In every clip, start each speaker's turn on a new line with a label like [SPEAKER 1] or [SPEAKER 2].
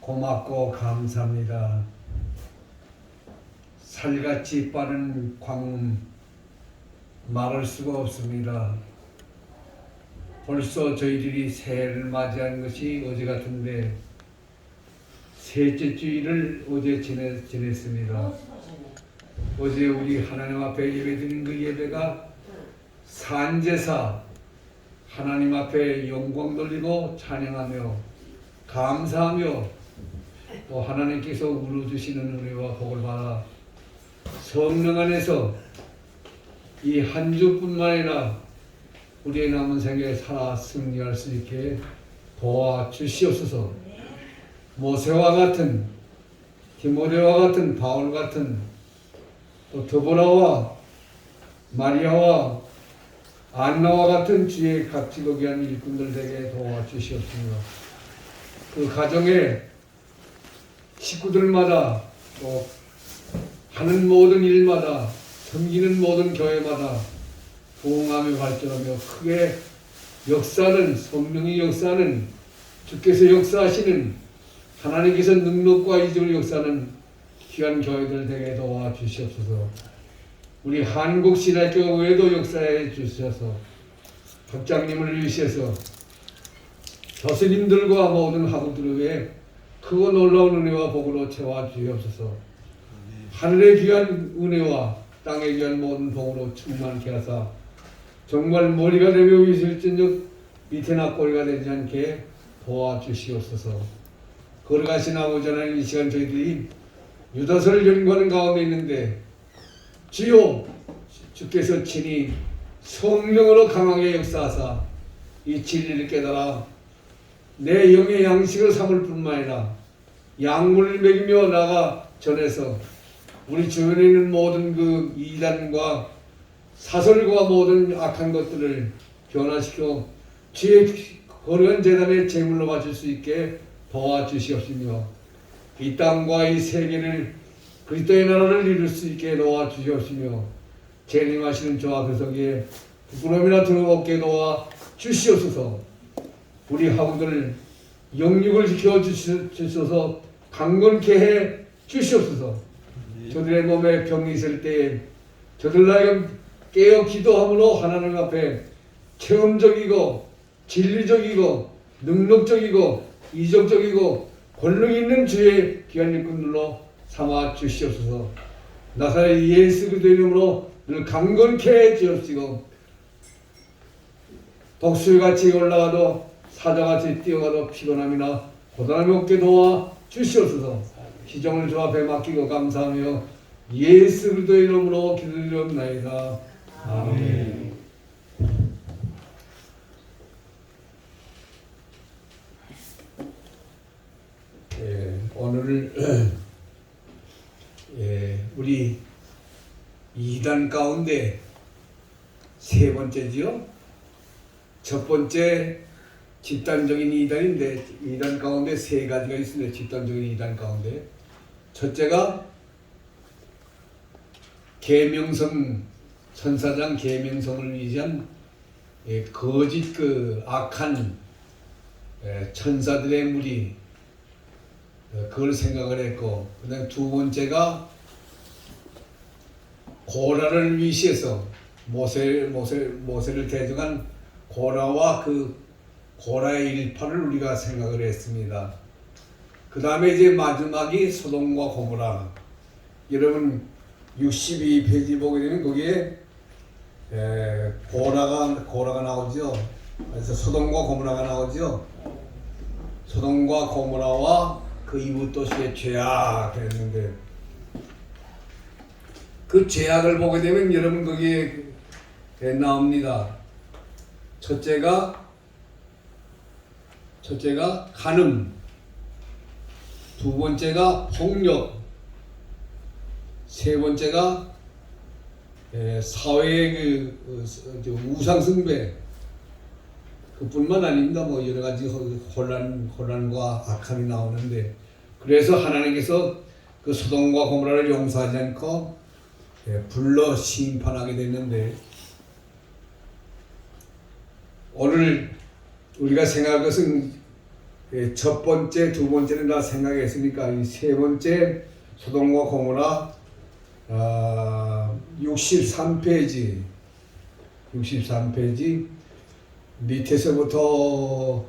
[SPEAKER 1] 고맙고 감사합니다. 살같이 빠른 광음 말할 수가 없습니다. 벌써 저희들이 새해를 맞이한 것이 어제 같은데 셋째 주일을 어제 지냈습니다. 어제 우리 하나님 앞에 예배드린 그 예배가 산제사 하나님 앞에 영광 돌리고 찬양하며 감사하며 또 하나님께서 우러주시는 은혜와 복을 받아 성령 안에서 이 한 주뿐만 아니라 우리의 남은 생에 살아 승리할 수 있게 도와주시옵소서. 모세와 같은, 디모데와 같은, 바울 같은, 또 드보라와 마리아와 안나와 같은 주의 값지고 귀한 일꾼들 되게 도와주시옵소서. 그 가정의 식구들마다 또 하는 모든 일마다 섬기는 모든 교회마다 부흥하며 발전하며 크게 역사는 성령의 역사는 주께서 역사하시는 하나님께서 능력과 이적을 역사하는 귀한 교회들 되게 도와주시옵소서. 우리 한국신학교회도 역사해 주셔서 박장님을 위시해서 교수님들과 모든 학우들을 위해 크고 놀라운 은혜와 복으로 채워주옵소서. 하늘의 귀한 은혜와 땅의 귀한 모든 복으로 충만케 하사 정말 머리가 되며 위실진즉 밑에나 꼬리가 되지 않게 도와주시옵소서. 걸어가신 아버지 하나님, 이 시간 저희들이 유다서를 연구하는 가운데 있는데 주여 주께서 친히 성령으로 강하게 역사하사 이 진리를 깨달아 내 영의 양식을 삼을 뿐만 아니라 약물을 먹이며 나가 전해서 우리 주변에 있는 모든 그 이단과 사설과 모든 악한 것들을 변화시켜 주의 거룩한 제단의 제물로 바칠 수 있게 도와주시옵시며 이 땅과 이 세계를 그리스도의 나라를 이룰 수 있게 도와주시옵시며 재림하시는 저와 배석에 부끄러움이나 두려움 없게 도와주시옵소서. 우리 학우들 영육을 지켜주셔서 강건케 해 주시옵소서. 저들의 몸에 병이 있을 때에 저들 나에게 깨어 기도함으로 하나님 앞에 체험적이고 진리적이고 능력적이고 이적적이고 권능 있는 주의 귀한 일꾼들로 삼아 주시옵소서. 나사렛 예수 그리스도의 이름으로 늘 강건케 해 주옵시고 독수리같이 올라가도 사자같이 뛰어가도 피곤함이나 고단함이 없게 도와 주시옵소서. 희정을 주 앞에 맡기고 감사하며 예수 그리스도의 이름으로 기도드리옵나이다. 아멘. 오늘 우리 2단 가운데 세 번째지요. 첫 번째 집단적인 2단인데 2단 가운데 세 가지가 있습니다. 집단적인 2단 가운데 첫째가 계명성 천사장 계명성을 위한 거짓 그 악한 천사들의 무리 그걸 생각을 했고, 그다음 두 번째가 고라를 위시해서 모세를 대적한 고라와 그 고라의 일파를 우리가 생각을 했습니다. 그 다음에 이제 마지막이 소돔과 고모라. 여러분 62페이지 보게 되면 거기에 고라가 나오죠. 그래서 소돔과 고모라가 나오죠. 소돔과 고모라와 그 이웃 도시의 죄악 그랬는데 그 죄악을 보게 되면 여러분 거기에 나옵니다. 첫째가 간음, 두 번째가 폭력, 세 번째가 사회의 우상숭배. 그뿐만 아닙니다. 뭐 여러 가지 혼란과 악함이 나오는데, 그래서 하나님께서 그 소돔과 고모라를 용서하지 않고 불러 심판하게 됐는데, 오늘 우리가 생각할 것은 첫 번째, 두 번째는 다 생각했으니까 이 세 번째 소돔과 고모라 63페이지 밑에서부터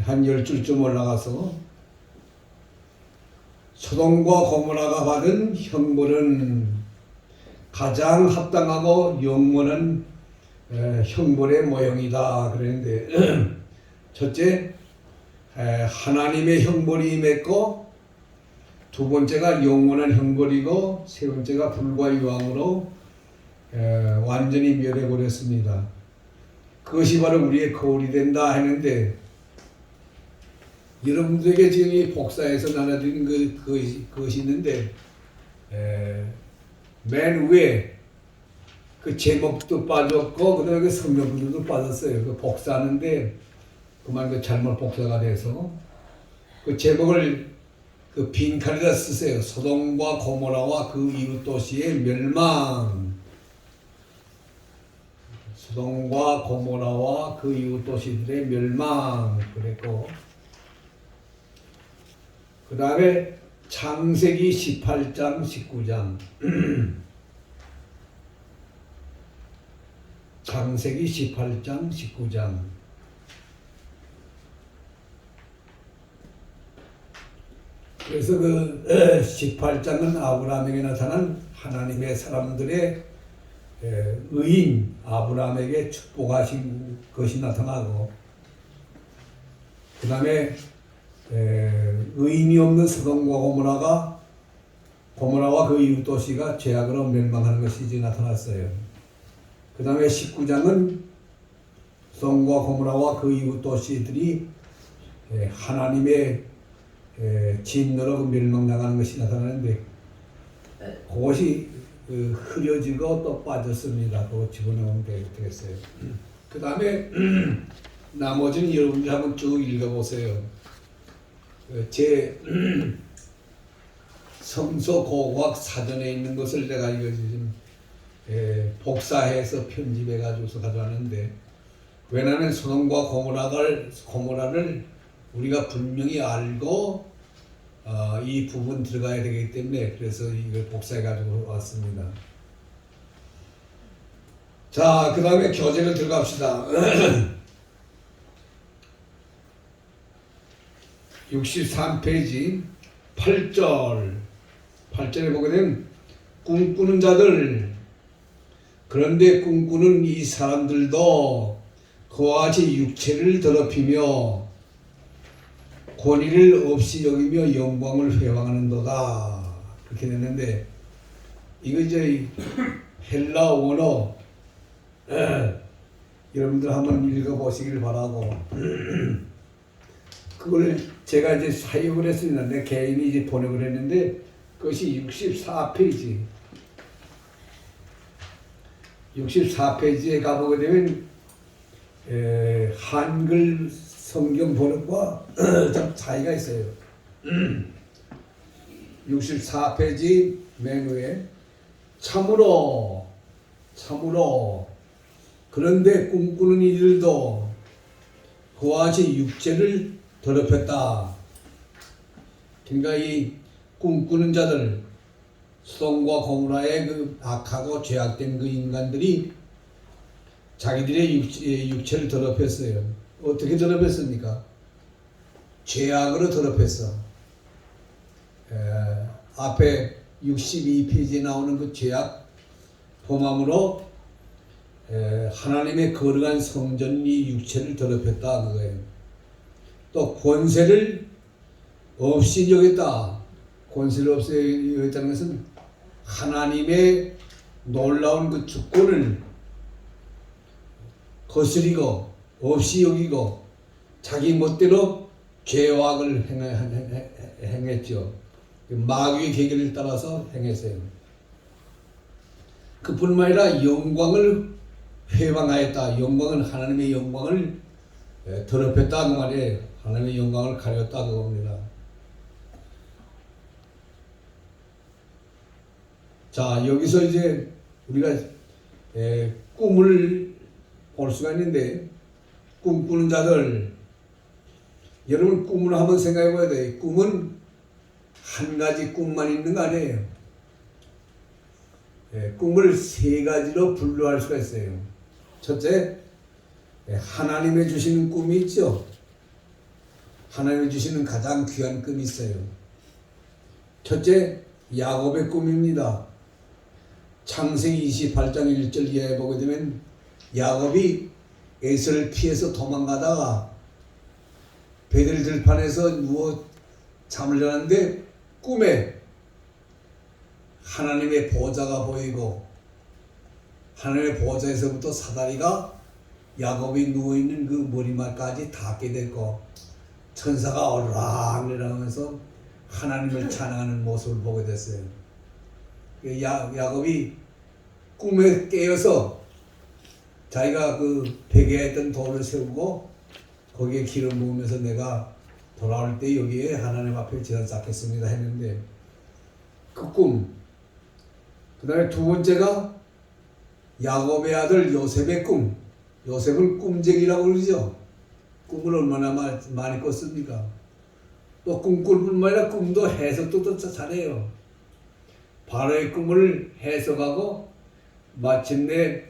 [SPEAKER 1] 한 10줄쯤 올라가서 소돔과 고모라가 받은 형벌은 가장 합당하고 영원한 형벌의 모형이다 그랬는데 첫째 하나님의 형벌이 임했고 두 번째가 영원한 형벌이고 세 번째가 불과 유황으로 완전히 멸해버렸습니다. 그것이 바로 우리의 거울이 된다 했는데 여러분들에게 지금 이 복사해서 나눠드린 그것이 있는데 맨 위에 그 제목도 빠졌고 그 다음에 성명들도 빠졌어요. 그 복사하는데 그만 그 잘못 복사가 돼서 그 제목을 그 빈칸에다 쓰세요. 소돔과 고모라와 그 이웃 도시의 멸망. 소돔과 고모라와 그 이웃 도시들의 멸망 그랬고 그 다음에 창세기 18장 19장 창세기 18장 19장 그래서 그 18장은 아브라함에게 나타난 하나님의 사람들의 의인 아브라함에게 축복하신 것이 나타나고 그 다음에 의인이 없는 소돔과 고모라와 그 이웃 도시가 죄악으로 멸망하는 것이 이제 나타났어요. 그 다음에 19장은 소돔과 고모라와 그 이웃 도시들이 하나님의 진노로 멸망당하는 것이 나타나는데 그것이 흐려지고 또 빠졌습니다. 그거 집어넣으면 되겠어요. 그 다음에 나머지는 여러분들 한번 쭉 읽어보세요. 제 성서고고학 사전에 있는 것을 내가 이거 지금 복사해서 편집해 가지고서 가져왔는데 왜냐하면 소돔과 고모라를 우리가 분명히 알고 이 부분 들어가야 되기 때문에 그래서 이걸 복사해 가지고 왔습니다. 자, 그 다음에 교재를 들어갑시다. 63페이지 8절에 보게 되면 꿈꾸는 자들 그런데 꿈꾸는 이 사람들도 그와 같이 육체를 더럽히며 권위를 없이 여기며 영광을 회방하는도다 그렇게 됐는데 이거 이제 헬라 원어 여러분들 한번 읽어보시길 바라고 그걸 제가 이제 사역을 했습니다. 내 개인이 이제 번역을 했는데 그것이 64페이지에 가보게 되면 한글 성경 번역과 좀 차이가 있어요. 64페이지 맨 위에 참으로 그런데 꿈꾸는 이들도 그와 같이 육체를 더럽혔다. 그러니까 이 꿈꾸는 자들 소돔과 고모라의 그 악하고 죄악된 그 인간들이 자기들의 육체를 더럽혔어요. 어떻게 더럽혔습니까? 죄악으로 더럽혔어. 앞에 62페이지에 나오는 그 죄악 범함으로 하나님의 거룩한 성전이 육체를 더럽혔다 그거예요. 또 권세를 없이 여겼다. 권세를 없이 여겼다는 것은 하나님의 놀라운 그 주권을 거스리고 없이 여기고 자기 멋대로 죄악을 행했죠. 마귀의 계계를 따라서 행했어요. 그뿐만 아니라 영광을 회방하였다. 영광은 하나님의 영광을 더럽혔다 그 말이에요. 하나님의 영광을 가렸다 그겁니다. 자, 여기서 이제 우리가 꿈을 볼 수가 있는데 꿈꾸는 자들 여러분 꿈을 한번 생각해 봐야 돼요. 꿈은 한 가지 꿈만 있는 거 아니에요. 꿈을 세 가지로 분류할 수가 있어요. 첫째, 하나님의 주시는 꿈이 있죠. 하나님이 주시는 가장 귀한 꿈이 있어요. 첫째, 야곱의 꿈입니다. 창세기 28장 1절 이하에 보게 되면 야곱이 에서를 피해서 도망가다가 베델 들판에서 누워 잠을 자는데 꿈에 하나님의 보좌가 보이고 하나님의 보좌에서부터 사다리가 야곱이 누워있는 그 머리말까지 닿게 됐고 천사가 얼랑얼랑하면서 하나님을 찬양하는 모습을 보게 됐어요. 야곱이 꿈에 깨어서 자기가 그 베개에 있던 돌을 세우고 거기에 기름 부으면서 내가 돌아올 때 여기에 하나님 앞에 제단 쌓겠습니다 했는데 그 꿈. 그 다음에 두 번째가 야곱의 아들 요셉의 꿈. 요셉은 꿈쟁이라고 그러죠. 꿈을 얼마나 많이 꿨습니까? 또 꿈꿀 뿐만 아니라 꿈도 해석도 또 잘해요. 바로의 꿈을 해석하고 마침내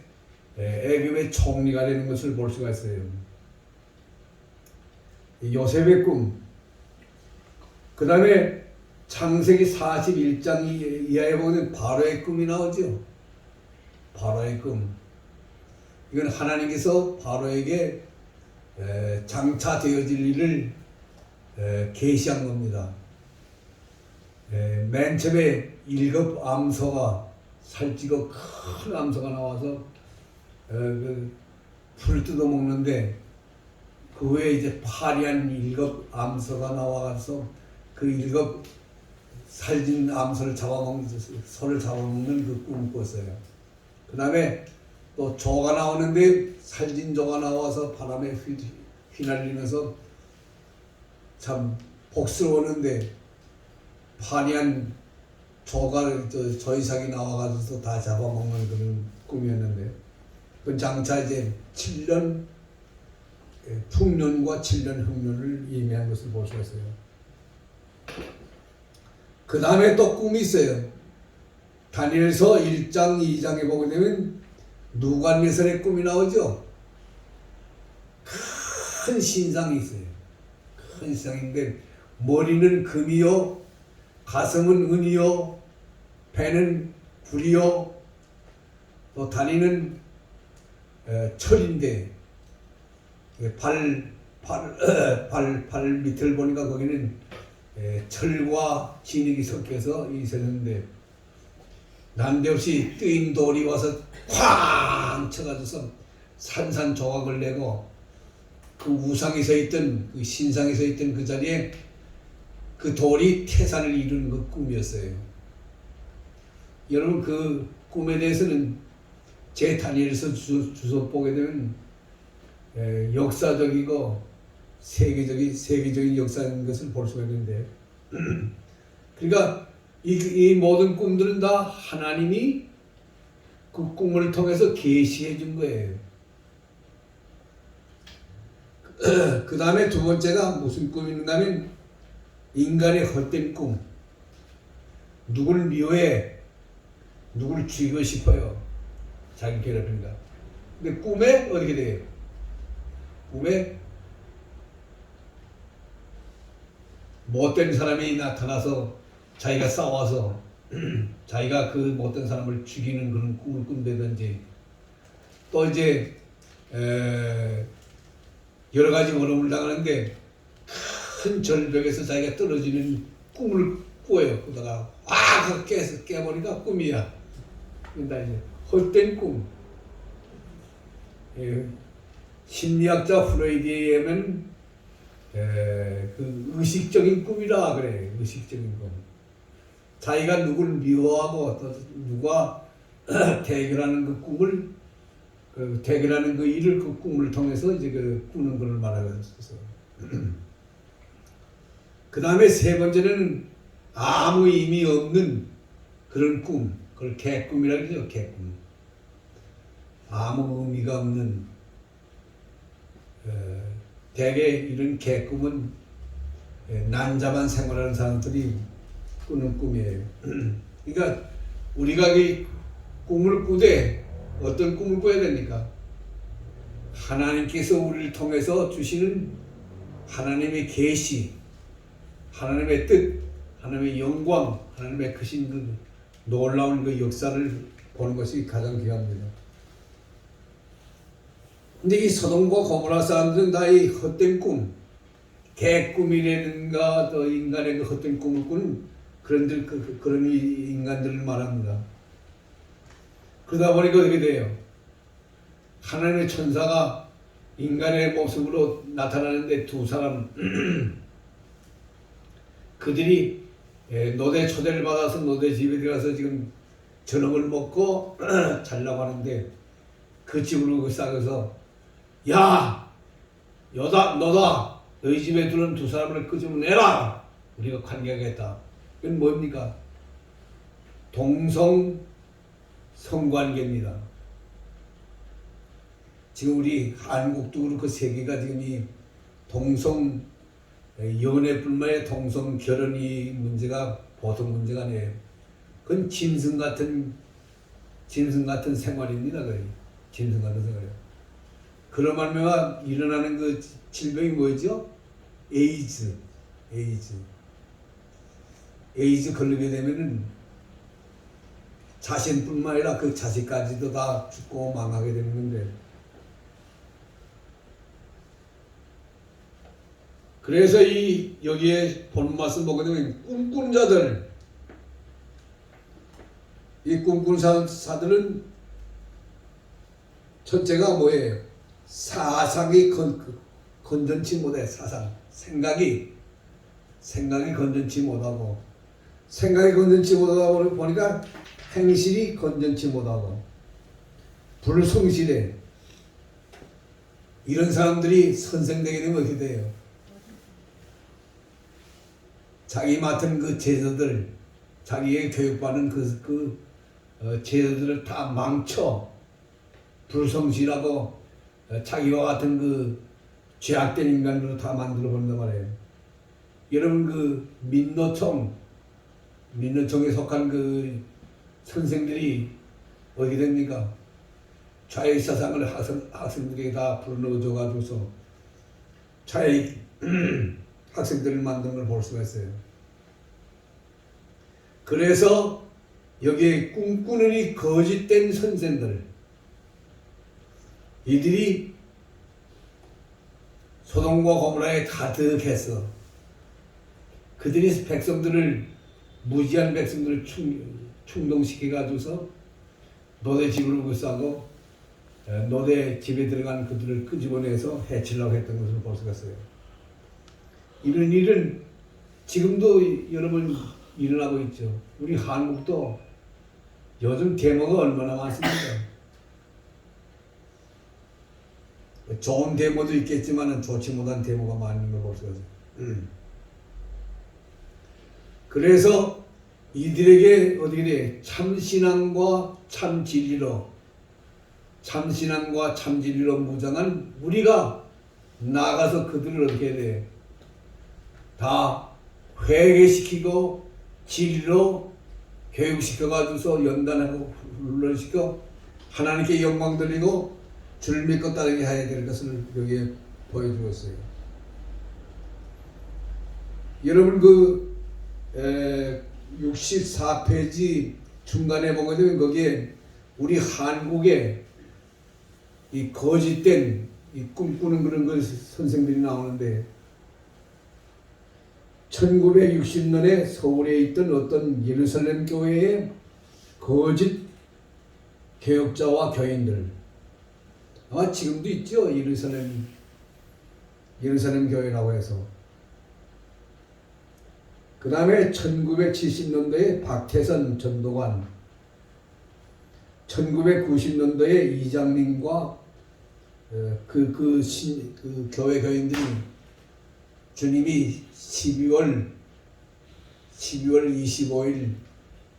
[SPEAKER 1] 애굽의 총리가 되는 것을 볼 수가 있어요. 요셉의 꿈. 그 다음에 창세기 41장 이하에 보면 바로의 꿈이 나오죠. 바로의 꿈. 이건 하나님께서 바로에게 장차 되어질 일을 계시한 겁니다. 맨 처음에 1급 암소가 살찌고 큰 암소가 나와서 풀을 뜯어먹는데 그 후에 이제 파리한 1급 암소가 나와서 그 1급 살찐 암소를 소를 잡아먹는 그 꿈을 꿨어요. 그 다음에 또 조가 나오는데 살찐 조가 나와서 바람에 휘날리면서 참 복스러웠는데 파리한 조가 저 이상이 나와가지고 다 잡아먹는 그런 꿈이었는데 그 장차 이제 7년 풍년과 7년 흑년을 의미한 것을 볼 수 있어요. 그 다음에 또 꿈이 있어요. 다니엘서 1장 2장에 보게 되면 누간네살의 꿈이 나오죠. 큰 신상이 있어요. 큰 신상인데 머리는 금이요, 가슴은 은이요, 배는 구리요, 또 다리는 철인데 발 밑을 보니까 거기는 철과 진흙이 섞여서 있었는데 난데없이 뜨인 돌이 와서 쾅 쳐가지고서 산산조각을 내고 그 우상이 서 있던 그 신상이 서 있던 그 자리에 그 돌이 태산을 이루는 그 꿈이었어요. 여러분 그 꿈에 대해서는 제 다니엘서 주소 보게 되면 역사적이고 세계적인 역사인 것을 볼 수가 있는데 그러니까 이 모든 꿈들은 다 하나님이 그 꿈을 통해서 계시해 준 거예요. 그 다음에 두 번째가 무슨 꿈이 있는가 하면 인간의 헛된 꿈. 누굴 미워해, 누굴 죽이고 싶어요. 자기 괴롭힌다. 근데 꿈에 어떻게 돼요? 꿈에 못된 사람이 나타나서 자기가 싸워서 자기가 그 못된 사람을 죽이는 그런 꿈을 꾼다든지 또 이제 여러 가지 어려움을 당하는데 큰 절벽에서 자기가 떨어지는 꿈을 꾸어요. 그러다가 깨보니까 꿈이야. 그러니까 이제 헛된 꿈. 심리학자 프로이드에 의하면 그 의식적인 꿈이라 그래. 의식적인 꿈. 자기가 누굴 미워하고 또 누가 대결하는 그 꿈을 대결하는 그 일을 그 꿈을 통해서 이제 그 꾸는 것을 말하면서 그 다음에 세 번째는 아무 의미 없는 그런 꿈, 그걸 개꿈이라고 그러죠. 개꿈. 아무 의미가 없는 대개 이런 개꿈은 난잡한 생활하는 사람들이 꾸는 꿈이에요. 그러니까 우리가 이 꿈을 꾸되 어떤 꿈을 꿔야 됩니까? 하나님께서 우리를 통해서 주시는 하나님의 계시, 하나님의 뜻, 하나님의 영광, 하나님의 크신 그 놀라운 그 역사를 보는 것이 가장 귀합니다. 근데 이 소돔과 고모라 사람들은 다 이 헛된 꿈, 개꿈이라든가 또 인간의 그 헛된 꿈을 꾸는 그런 인간들을 말합니다. 그러다 보니까 어떻게 돼요? 하나님의 천사가 인간의 모습으로 나타나는데 두 사람 그들이 노대 초대를 받아서 노대 집에 들어가서 지금 저녁을 먹고 자려고 하는데 그 집으로 싸가서 야 너다 너희 집에 들어온 두 사람을 끄집어내라 우리가 관계하겠다. 이건 뭡니까? 동성 성관계입니다. 지금 우리 한국도 그렇고 세계가 지금 이 동성 연애뿐만 아니라 동성 결혼이 문제가 보통 문제가 아니에요. 그건 짐승 같은 생활입니다. 거의 짐승 같은 생활이에요. 그런 말미암아 일어나는 그 질병이 뭐죠? 에이즈 걸리게 되면은 자신뿐만 아니라 그 자식까지도 다 죽고 망하게 되는 건데. 그래서 여기에 본 말씀 보게 되면 꿈꾸는 자들, 이 꿈꾸는 사들은 첫째가 뭐예요? 사상이 건전치 못해. 생각이 건전치 못하고, 생각이 건전치 못하다 보니까 행실이 건전치 못하고 불성실해. 이런 사람들이 선생되게 되면 어떻게 돼요? 자기 맡은 그 제자들, 자기의 교육받는 제자들을 다 망쳐 불성실하고 자기와 같은 그 죄악된 인간으로 다 만들어 본단 말이에요. 여러분 그 민노총에 속한 그 선생들이 어떻게 됩니까? 좌익 사상을 학생들에게 다 불러넣어 가지고서 좌익 학생들을 만든 걸 볼 수가 있어요. 그래서 여기에 꿈꾸는 이 거짓된 선생들, 이들이 소돔과 고모라에 가득해서 그들이 무지한 백성들을 충동시켜 가지고서 노대 집으로 싸고 노대 집에 들어간 그들을 끄집어내서 해치려고 했던 것을 볼 수가 있어요. 이런 일은 지금도 여러분 일어나고 있죠. 우리 한국도 요즘 데모가 얼마나 많습니까? 좋은 데모도 있겠지만 좋지 못한 데모가 많은 걸 볼 수가 있어요. 그래서 이들에게 어떻게 돼? 참신앙과 참진리로 무장한 우리가 나가서 그들을 어떻게 해야 돼? 다 회개시키고 진리로 교육시켜가지고서 연단하고 훈련시켜 하나님께 영광 돌리고 주를 믿고 따르게 해야 될 것을 여기에 보여주고 있어요. 여러분 64페이지 중간에 보게 되면 거기에 우리 한국의 이 거짓된 이 꿈꾸는 그런 그 선생들이 나오는데 1960년에 서울에 있던 어떤 예루살렘 교회의 거짓 개혁자와 교인들, 지금도 있죠. 예루살렘 교회라고 해서. 그 다음에 1970년도에 박태선 전도관, 1990년도에 이장님과 그 교회 교인들이 주님이 12월 25일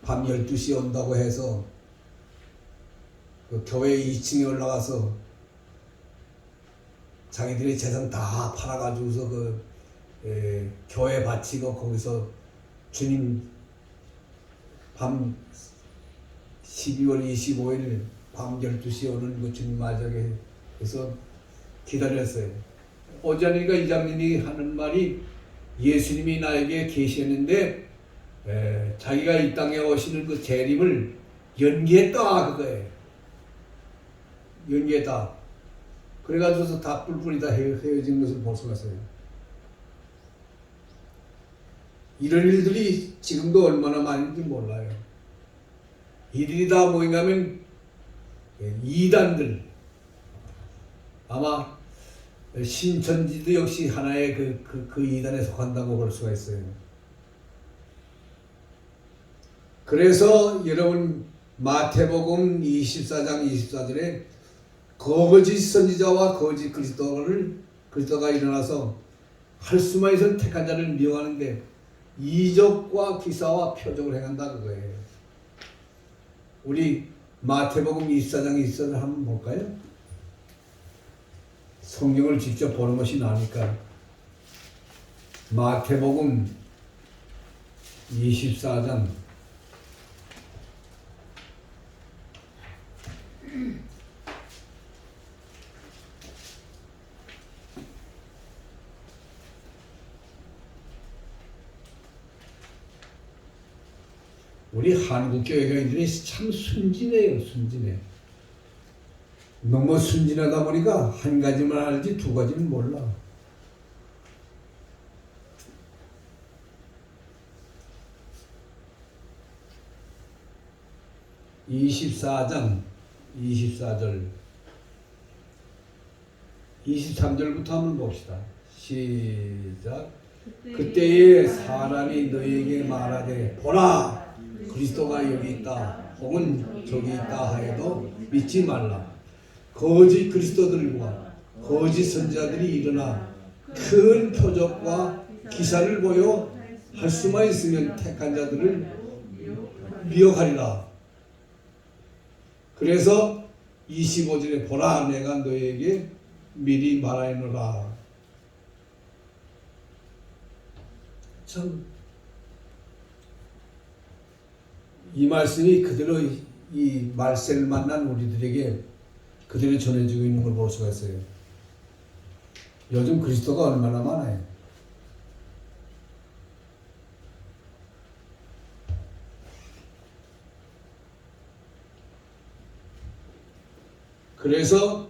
[SPEAKER 1] 밤 12시에 온다고 해서 그 교회 2층에 올라가서 자기들의 재산 다 팔아가지고서 교회 바치고 거기서 주님 밤 12월 25일 밤 12시에 오는 그 주님 마저에서 기다렸어요. 오자니까 이장님이 하는 말이 예수님이 나에게 계셨는데 자기가 이 땅에 오시는 그 재림을 연기했다 그거예요. 연기했다. 그래가지고서 다 뿔뿔이 다 헤어진 것을 볼 수가 있어요. 이런 일들이 지금도 얼마나 많은지 몰라요. 이들이 다 뭐인가 하면 이단들, 아마 신천지도 역시 하나의 그 이단에 속한다고 볼 수가 있어요. 그래서 여러분 마태복음 24장 24절에 거짓 선지자와 거짓 그리스도가 일어나서 할 수만 있으면 택한 자를 미워하는데 이적과 기사와 표적을 행한다 그거예요. 우리 마태복음 24장 24절 한번 볼까요? 성경을 직접 보는 것이 나으니까. 마태복음 24장 우리 한국 교회가인들이 참 순진해요. 순진해. 너무 순진하다 보니까 한 가지만 알지 두 가지는 몰라. (24장) 24절 23절부터 한번 봅시다. 시작. 그때에 사람이 너희에게 말하되 보라 그리스도가 여기 있다 혹은 저기 있다 하여도 믿지 말라. 거짓 그리스도들과 거짓 선지자들이 일어나 큰 표적과 기사를 보여 할 수만 있으면 택한 자들을 미혹하리라. 그래서 25절에 보라 내가 너희에게 미리 말하노라. 참 이 말씀이 그대로 이 말세를 만난 우리들에게 그대로 전해지고 있는 걸 볼 수가 있어요. 요즘 그리스도가 얼마나 많아요. 그래서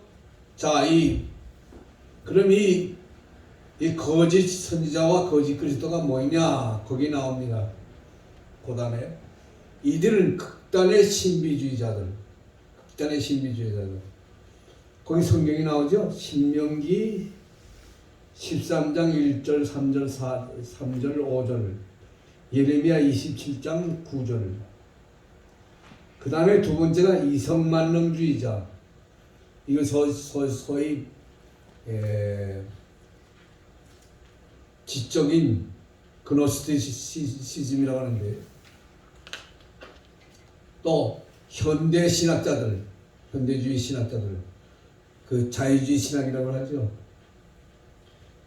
[SPEAKER 1] 자, 그럼 이 거짓 선지자와 거짓 그리스도가 뭐냐? 거기 나옵니다. 고단에 이들은 극단의 신비주의자들. 거기 성경이 나오죠? 신명기 13장 1절, 3절, 3절, 5절, 예레미야 27장 9절. 그 다음에 두 번째가 이성만능주의자. 이건 소위 지적인 그노스티시즘이라고 하는데, 또 현대 신학자들, 현대주의 신학자들, 그 자유주의 신학이라고 하죠.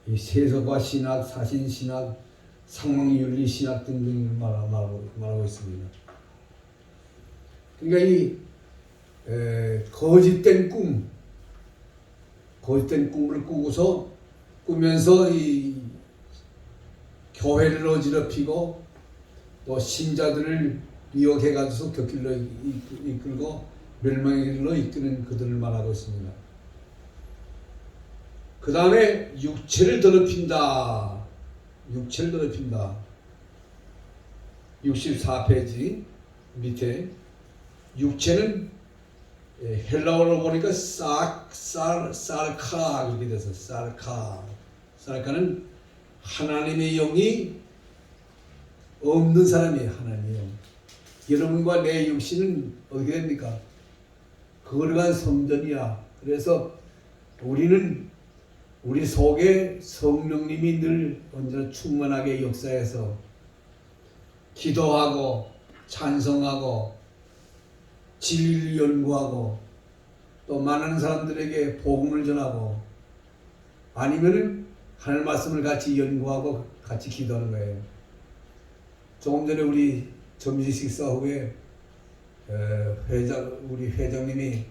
[SPEAKER 1] 이 세속화 신학, 사신 신학, 상황윤리 신학 등등을 말하고 있습니다. 그러니까 이 거짓된 꿈을 꾸면서 이 교회를 어지럽히고 또 신자들을 미혹해가지고 격길로 이끌고 멸망의 길로 이끄는 그들을 말하고 있습니다. 그 다음에 육체를 더럽힌다. 64페이지 밑에 육체는 헬라어로 보니까 살카 이렇게 돼서 살카는 하나님의 영이 없는 사람이에요. 하나님의 영. 여러분과 내 육신은 어떻게 됩니까? 거룩한 성전이야. 그래서 우리는 우리 속에 성령님이 늘 언제나 충만하게 역사해서 기도하고 찬송하고 진리를 연구하고 또 많은 사람들에게 복음을 전하고 아니면은 하나님 말씀을 같이 연구하고 같이 기도하는 거예요. 조금 전에 우리 점심 식사 후에 우리 회장님이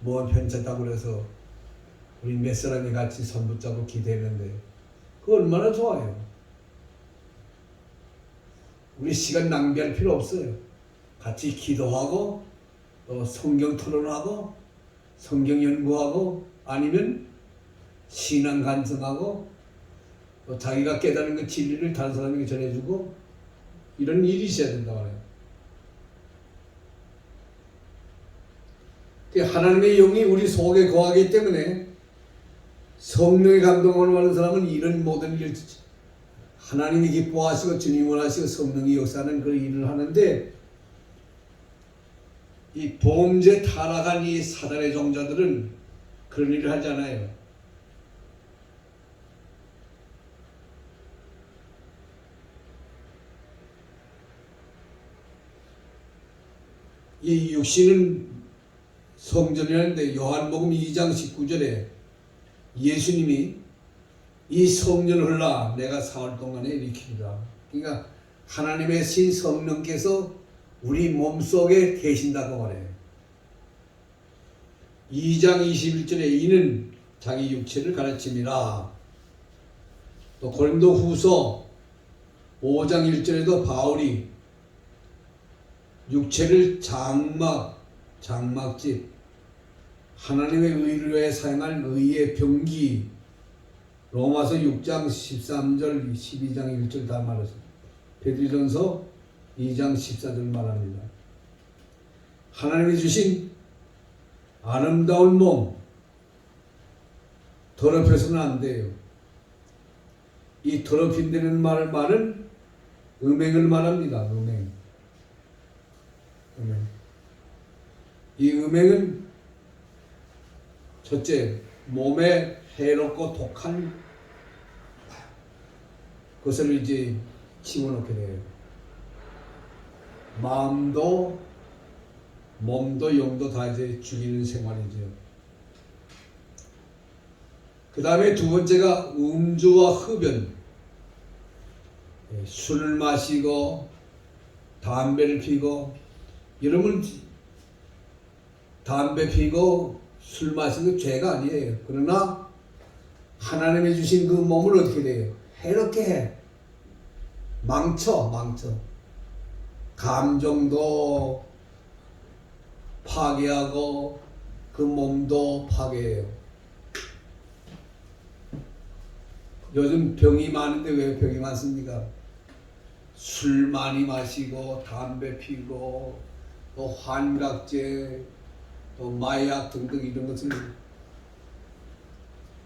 [SPEAKER 1] 먼 편찮다고 그래서 우리 몇 사람이 같이 손 붙잡고 기도했는데 그거 얼마나 좋아요. 우리 시간 낭비할 필요 없어요. 같이 기도하고 또 성경 토론하고 성경 연구하고 아니면 신앙 간증하고 또 자기가 깨달은 그 진리를 다른 사람에게 전해주고 이런 일이 있어야 된다고 해요. 하나님의 영이 우리 속에 거하기 때문에 성령의 감동을 받는 사람은 이런 모든 일 하나님이 기뻐하시고 주님이 원하시고 성령이 역사하는 그 일을 하는데 이 범죄 타락한 이 사단의 종자들은 그런 일을 하지 않아요. 이 육신은 성전이라는데 요한복음 2장 19절에 예수님이 이 성전을 흘러 내가 사흘 동안에 일으키리라. 그러니까 하나님의 신 성령께서 우리 몸속에 계신다고 말해요. 2장 21절에 이는 자기 육체를 가르침이라. 또 고린도 후서 5장 1절에도 바울이 육체를 장막집 하나님의 의를 위해 사용할 의의 병기 로마서 6장 13절 12장 1절 다 말했어요. 베드로전서 2장 14절 말합니다. 하나님이 주신 아름다운 몸 더럽혀서는 안 돼요. 이 더럽힌다는 말은 음행을 말합니다. 음행. 이 음행은 첫째 몸에 해롭고 독한 것을 이제 집어넣게 돼요. 마음도 몸도 영도 다 이제 죽이는 생활이죠. 그 다음에 두 번째가 음주와 흡연. 술을 마시고 담배를 피고 여러분 담배 피고 술 마시는 게 죄가 아니에요. 그러나 하나님이 주신 그 몸을 어떻게 돼요? 해롭게 해. 망쳐. 감정도 파괴하고 그 몸도 파괴해요. 요즘 병이 많은데 왜 병이 많습니까? 술 많이 마시고 담배 피고 또 환각제 또 마약 등등 이런 것을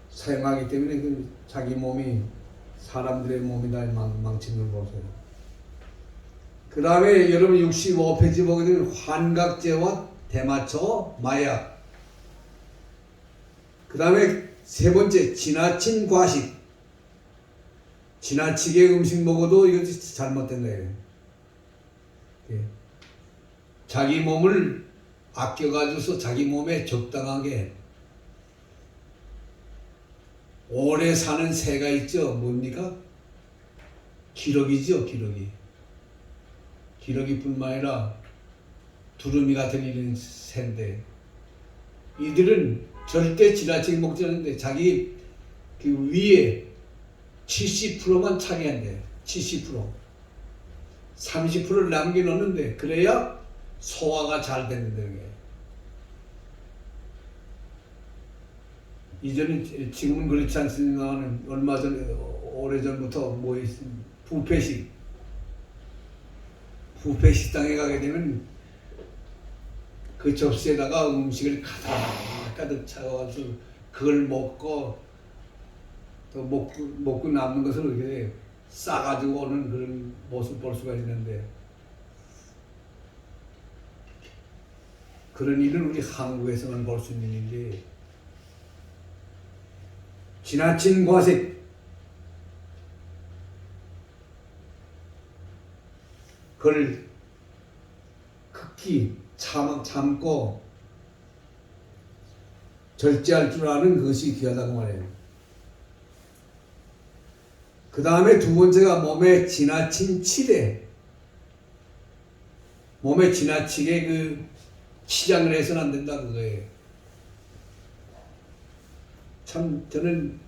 [SPEAKER 1] 사용하기 때문에 그 자기 몸이 사람들의 몸이 다 망치는 거죠. 그 다음에 여러분 65페이지 보게 되면 환각제와 대마초, 마약. 그 다음에 세 번째 지나친 과식. 지나치게 음식 먹어도 이것이 잘못된 거예요. 자기 몸을 아껴가지고서 자기 몸에 적당하게 오래 사는 새가 있죠. 뭡니까? 기러기죠. 기러기뿐만 아니라 두루미 같은 이런 새인데 이들은 절대 지나치게 먹지 않는데 자기 그 위에 70%만 차지한대요. 70%. 30%를 남겨놓는데 그래야 소화가 잘 된다는 거예요. 이전에 지금은 그렇지 않습니다만 얼마 전에 오래전부터 뭐 뷔페 식당에 가게 되면 그 접시에다가 음식을 가득 차가지고 그걸 먹고 또 먹고 남는 것을 이렇게 싸가지고 오는 그런 모습 볼 수가 있는데 그런 일은 우리 한국에서만 볼 수 있는 일이 지나친 과식 그걸 극히 참고 절제할 줄 아는 것이 귀하다고 말해요. 그 다음에 두 번째가 몸에 지나친 치대. 몸에 지나치게 그 치장을 해서는 안 된다 그거예요. 참 저는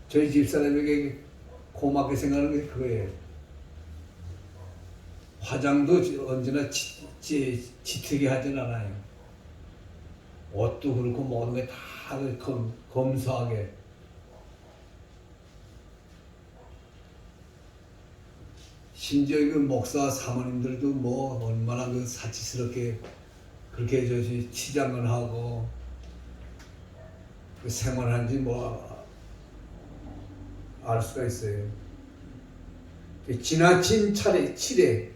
[SPEAKER 1] 저희 집사람에게 고맙게 생각하는 게 그거예요. 화장도 언제나 짙게 하진 않아요. 옷도 그렇고 모든 게 다 검소하게. 심지어 그 목사 사모님들도 뭐 얼마나 그 사치스럽게 그렇게 치장을 하고 그 생활하는지 뭐 알 수가 있어요. 지나친 치대.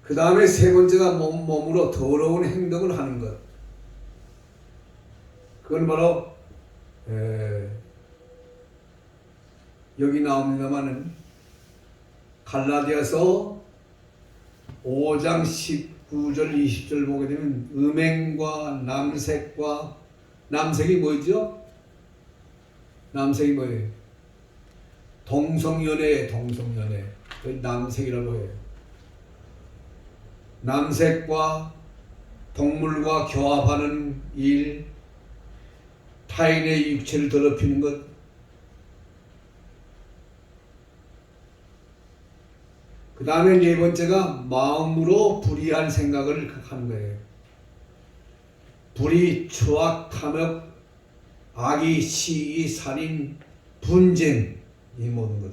[SPEAKER 1] 그 다음에 세 번째가 몸으로 더러운 행동을 하는 것. 그건 바로 여기 나옵니다마는 갈라디아서 5장 19절 20절 보게 되면 음행과 남색과 남색이 뭐죠? 남색이 뭐예요? 동성연애예요. 동성연애. 남색이라고 해요. 남색과 동물과 교합하는 일, 타인의 육체를 더럽히는 것, 그 다음에 네 번째가 마음으로 불의한 생각을 하는 거예요. 불의, 추악, 탐욕, 악의, 시기, 살인, 분쟁, 이 모든 것.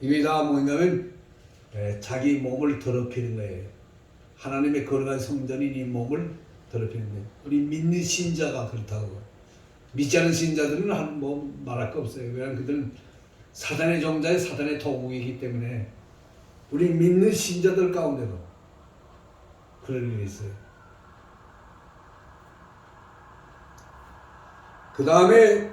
[SPEAKER 1] 이게 다 뭐냐면 자기 몸을 더럽히는 거예요. 하나님의 거룩한 성전인 이 몸을 더럽히는 거예요. 우리 믿는 신자가 그렇다고. 믿지 않은 신자들은 뭐 말할 거 없어요. 왜냐하면 그들은 사단의 종자의 사단의 도구이기 때문에 우리 믿는 신자들 가운데도 그런 일이 있어요. 그 다음에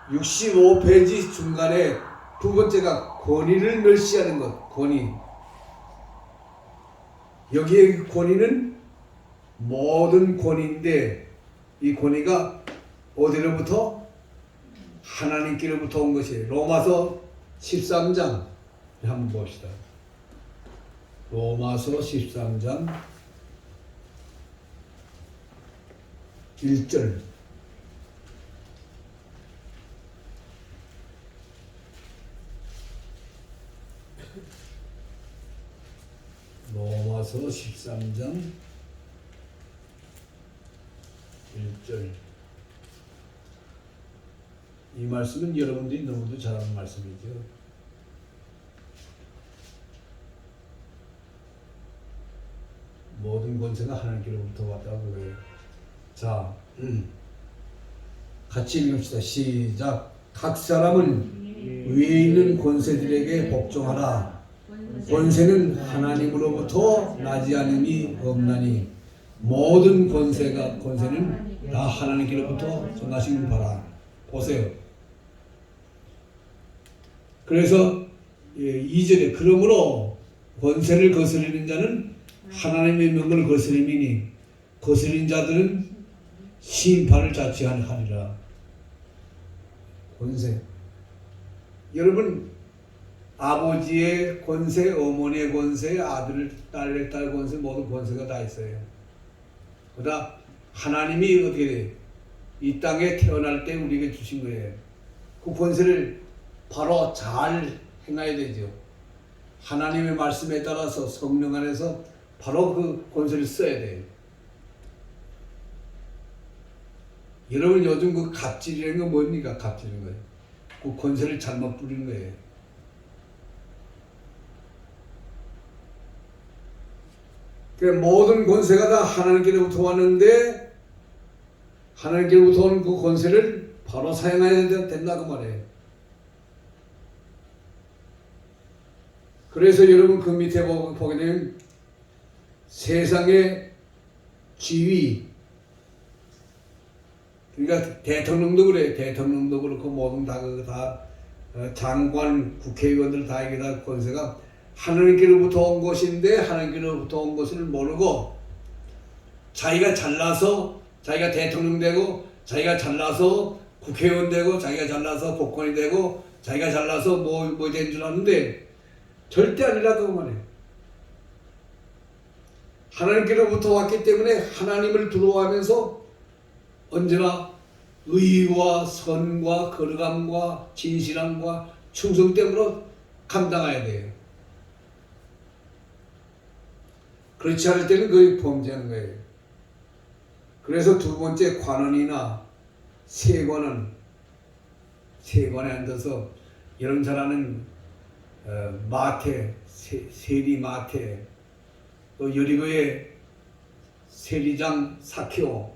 [SPEAKER 1] 65페이지 중간에 두 번째가 권위를 멸시하는 것. 권위. 여기에 권위는 모든 권위인데 이 권위가 어디로부터? 하나님께로부터 온 것이에요. 로마서 13장 한번 봅시다. 로마서 13장 1절. 로마서 13장 1절. 이 말씀은 여러분들이 너무도 잘 아는 말씀이죠. 모든 권세가 하나님께로부터 왔다고 해요. 자, 같이 읽읍시다. 시작. 각 사람은 위에 있는 권세들에게 복종하라. 권세는 하나님으로부터 나지 않음이 없나니 모든 권세는 다 하나님께로부터 전하시길 바라. 보세요. 그래서 2절에 그러므로 권세를 거스르는 자는 하나님의 명령을 거스림이니 거스린 자들은 심판을 자취하리라. 권세. 여러분 아버지의 권세, 어머니의 권세, 딸의 딸 권세, 모든 권세가 다 있어요. 그러다 하나님이 어떻게 돼요? 이 땅에 태어날 때 우리에게 주신 거예요. 그 권세를 바로 잘 행해야 되죠. 하나님의 말씀에 따라서 성령 안에서 바로 그 권세를 써야 돼요. 여러분 요즘 그 갑질이라는 건 뭡니까? 갑질인 거예요. 그 권세를 잘못 부리는 거예요. 그 모든 권세가 다 하나님께로부터 왔는데 하나님께로부터 온 그 권세를 바로 사용해야 된다고 말해요. 그래서 여러분 그 밑에 보게 되면 세상의 지위, 그러니까 대통령도 그래요. 대통령도 그렇고 모든 다 장관, 국회의원들 다 이게 다 권세가 하나님께로부터 온 것인데 하나님께로부터 온 것을 모르고 자기가 잘나서 자기가 대통령 되고 자기가 잘나서 국회의원 되고 자기가 잘나서 복권이 되고 자기가 잘나서 뭐 된 줄 아는데 절대 아니라고 말해. 하나님께로부터 왔기 때문에 하나님을 두려워하면서 언제나 의와 선과 거룩함과 진실함과 충성됨으로 감당해야 돼요. 그렇지 않을 때는 거의 범죄하는 거예요. 그래서 두 번째 관원이나 세관에 앉아서 여러분 잘 아는 마태, 세리 마태, 또 여리고의 세리장 사케오,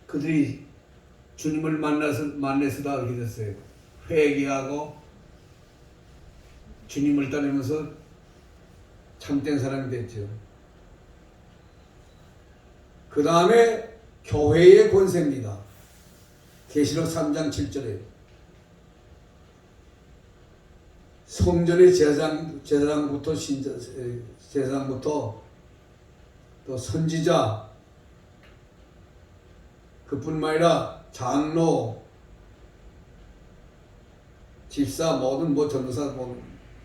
[SPEAKER 1] 그들이 주님을 만나서다 이렇게 됐어요. 회개하고 주님을 따르면서 참된 사람이 됐죠. 그 다음에 교회의 권세입니다. 계시록 3장 7절에 성전의 제사장부터 또 선지자, 그뿐만 아니라 장로, 집사, 모든 전도사,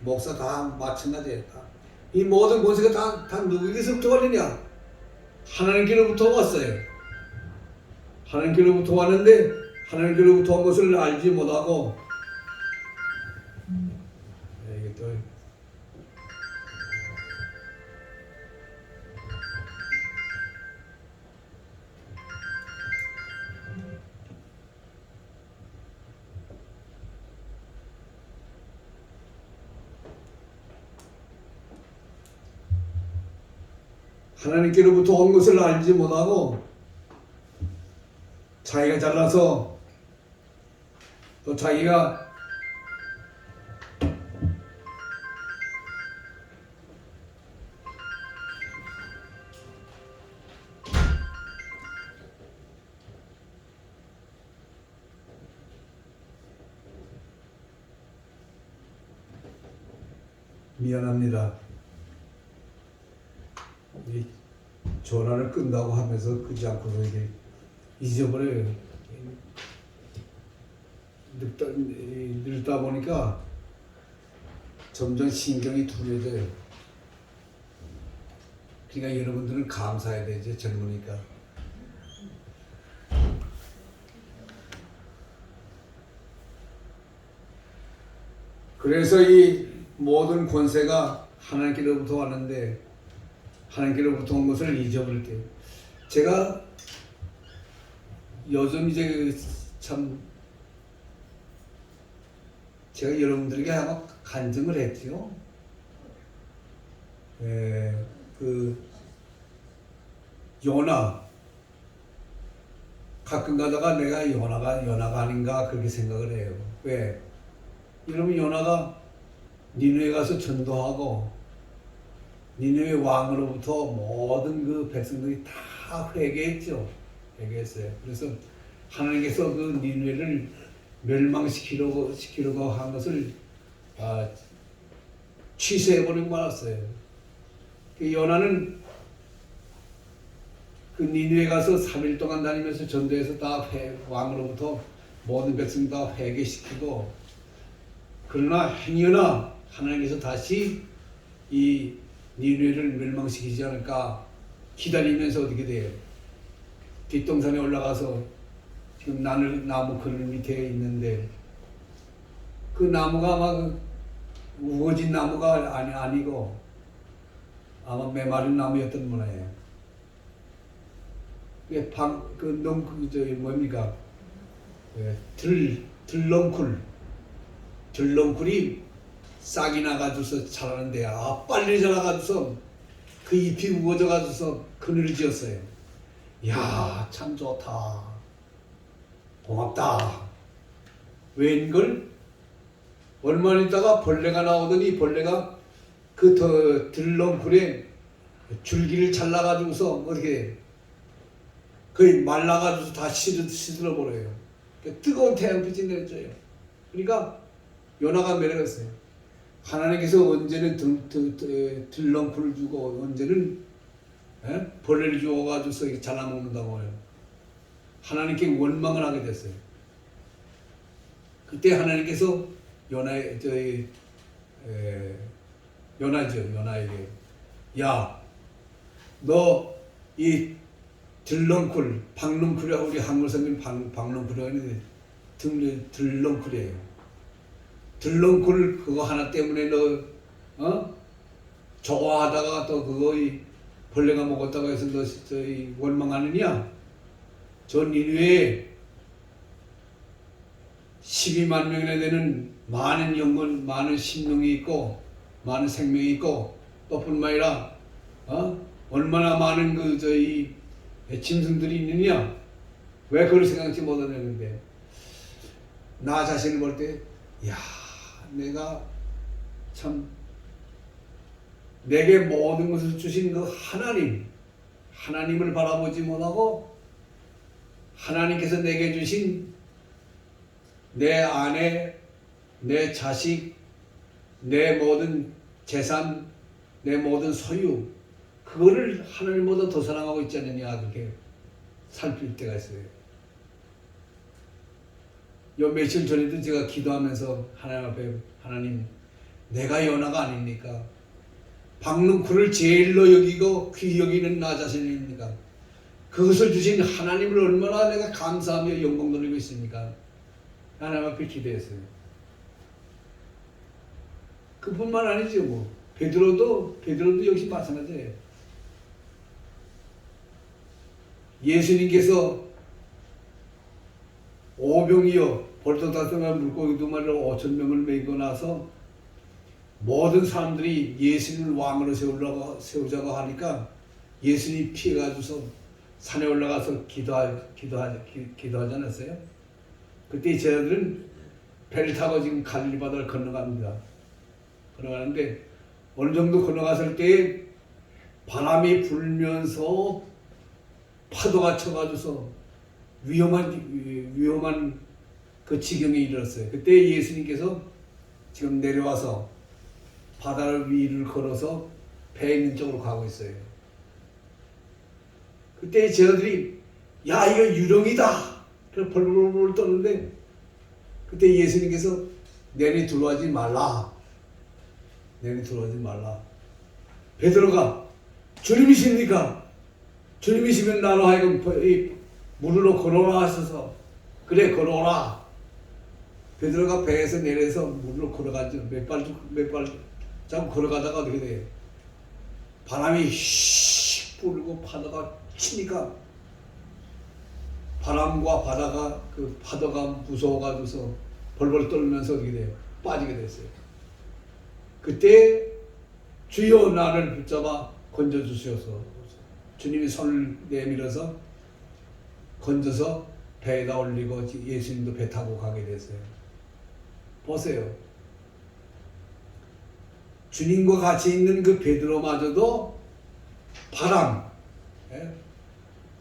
[SPEAKER 1] 목사 다 마찬가지예요. 이 모든 권세가 다 누구에게서부터 왔느냐? 하나님께로부터 왔어요. 하나님께로부터 왔는데 하나님께로부터 온 것을 알지 못하고 이게 또 하나님께로부터 온 것을 알지 못하고 자기가 잘나서 또 자기가 미안합니다. 이 전화를 끈다고 하면서 끄지 않고서 이게 잊어버려요. 늙다 보니까 점점 신경이 둔해져요. 그러니까 여러분들은 감사해야 되죠. 젊으니까. 그래서 이 모든 권세가 하나님께로부터 왔는데 하나님께로부터 온 것을 잊어버릴 때 제가 요즘 이제 참 제가 여러분들에게 아마 간증을 했지요. 그 요나 가끔 가다가 내가 요나가 아닌가 그렇게 생각을 해요. 왜? 여러분 요나가 니느웨 가서 전도하고 니느웨 왕으로부터 모든 그 백성들이 다 회개했죠. 회개했어요. 그래서 하나님께서 그 니느웨를 멸망시키려고 한 것을 취소해버리고 말았어요. 그 요나는 그 니느웨 가서 3일 동안 다니면서 전도해서 다 왕으로부터 모든 백성 다 회개시키고, 그러나 행여나 하나님께서 다시 이 니느웨를 멸망시키지 않을까 기다리면서 어떻게 돼요? 뒷동산에 올라가서 지금 나무 그늘 밑에 있는데 그 나무가 아마 우거진 나무가 아니고 아마 메마른 나무였던 모양이에요. 뭡니까? 들렁쿨이 싹이 나가지고서 자라는데 빨리 자라가지고서 그 잎이 우거져 가지고서 그늘을 지었어요. 이야, 참 좋다. 고맙다. 웬걸? 얼마 있다가 벌레가 나오더니 벌레가 그 들렁쿨에 줄기를 잘라가지고서 어떻게 거의 말라가지고 다 시들어버려요. 뜨거운 태양빛이 내려져요. 그러니까 요나가 매력했어요. 하나님께서 언제는 들렁쿨을 주고 언제는 벌레를 주어가지고서 잘라먹는다고 해요. 하나님께 원망을 하게 됐어요. 그때 하나님께서 요나에게 야, 너 이 들렁쿨, 박릉쿨이라고 우리 한글 성경 박릉쿨이라고 하는데 들렁쿨이에요. 들렁쿨 그거 하나 때문에 너 좋아하다가 또 그거 벌레가 먹었다고 해서 너 원망하느냐? 전 니느웨에 12만 명이나 되는 많은 영혼, 많은 심령이 있고 많은 생명이 있고 또 뿐만 아니라 얼마나 많은 짐승들이 있느냐? 왜 그걸 생각지 못하는데 나 자신을 볼 때 야, 내가 참 내게 모든 것을 주신 그 하나님을 바라보지 못하고 하나님께서 내게 주신 내 아내, 내 자식, 내 모든 재산, 내 모든 소유 그거를 하나님보다 더 사랑하고 있지 않느냐 그렇게 살필 때가 있어요. 요 며칠 전에도 제가 기도하면서 하나님 앞에 하나님 내가 요나가 아닙니까? 박릉쿨을 제일로 여기고 귀히 여기는 나 자신입니까? 그것을 주신 하나님을 얼마나 내가 감사하며 영광 돌리고 있습니까? 하나님 앞에 기도했어요. 그뿐만 아니죠. 뭐 베드로도 역시 마찬가지예요. 예수님께서 오병이어 벌떡 다스가 물고기 2마리로 5,000명을 먹이고 나서 모든 사람들이 예수님을 왕으로 세우자고 하니까 예수님이 피해가지고서 산에 올라가서 기도하지 않았어요? 그때 제자들은 배를 타고 지금 갈릴리 바다를 건너갑니다. 건너가는데 어느 정도 건너갔을 때 바람이 불면서 파도가 쳐가지고서 위험한 그 지경에 이르렀어요. 그때 예수님께서 지금 내려와서 바다를 위를 걸어서 배 있는 쪽으로 가고 있어요. 그때 제자들이 야 이거 유령이다. 그래서 벌벌벌 떠는데 그때 예수님께서 내내 들어오지 말라. 베드로가 주님이십니까? 주님이시면 나로 하여금 물로 걸어라 하셔서 그래 걸어라. 베드로가 배에서 내려서 물로 걸어가죠. 몇 발 자꾸 걸어가다가 어떻게 돼요? 바람이 씩 불고 파도가 치니까 바람과 바다가 그 파도가 무서워가지고서 벌벌 떨면서 어떻게 돼요? 빠지게 됐어요. 그때 주여 나를 붙잡아 건져주시옵소서. 주님이 손을 내밀어서 건져서 배에다 올리고 예수님도 배 타고 가게 됐어요. 보세요. 주님과 같이 있는 그 베드로마저도 바람,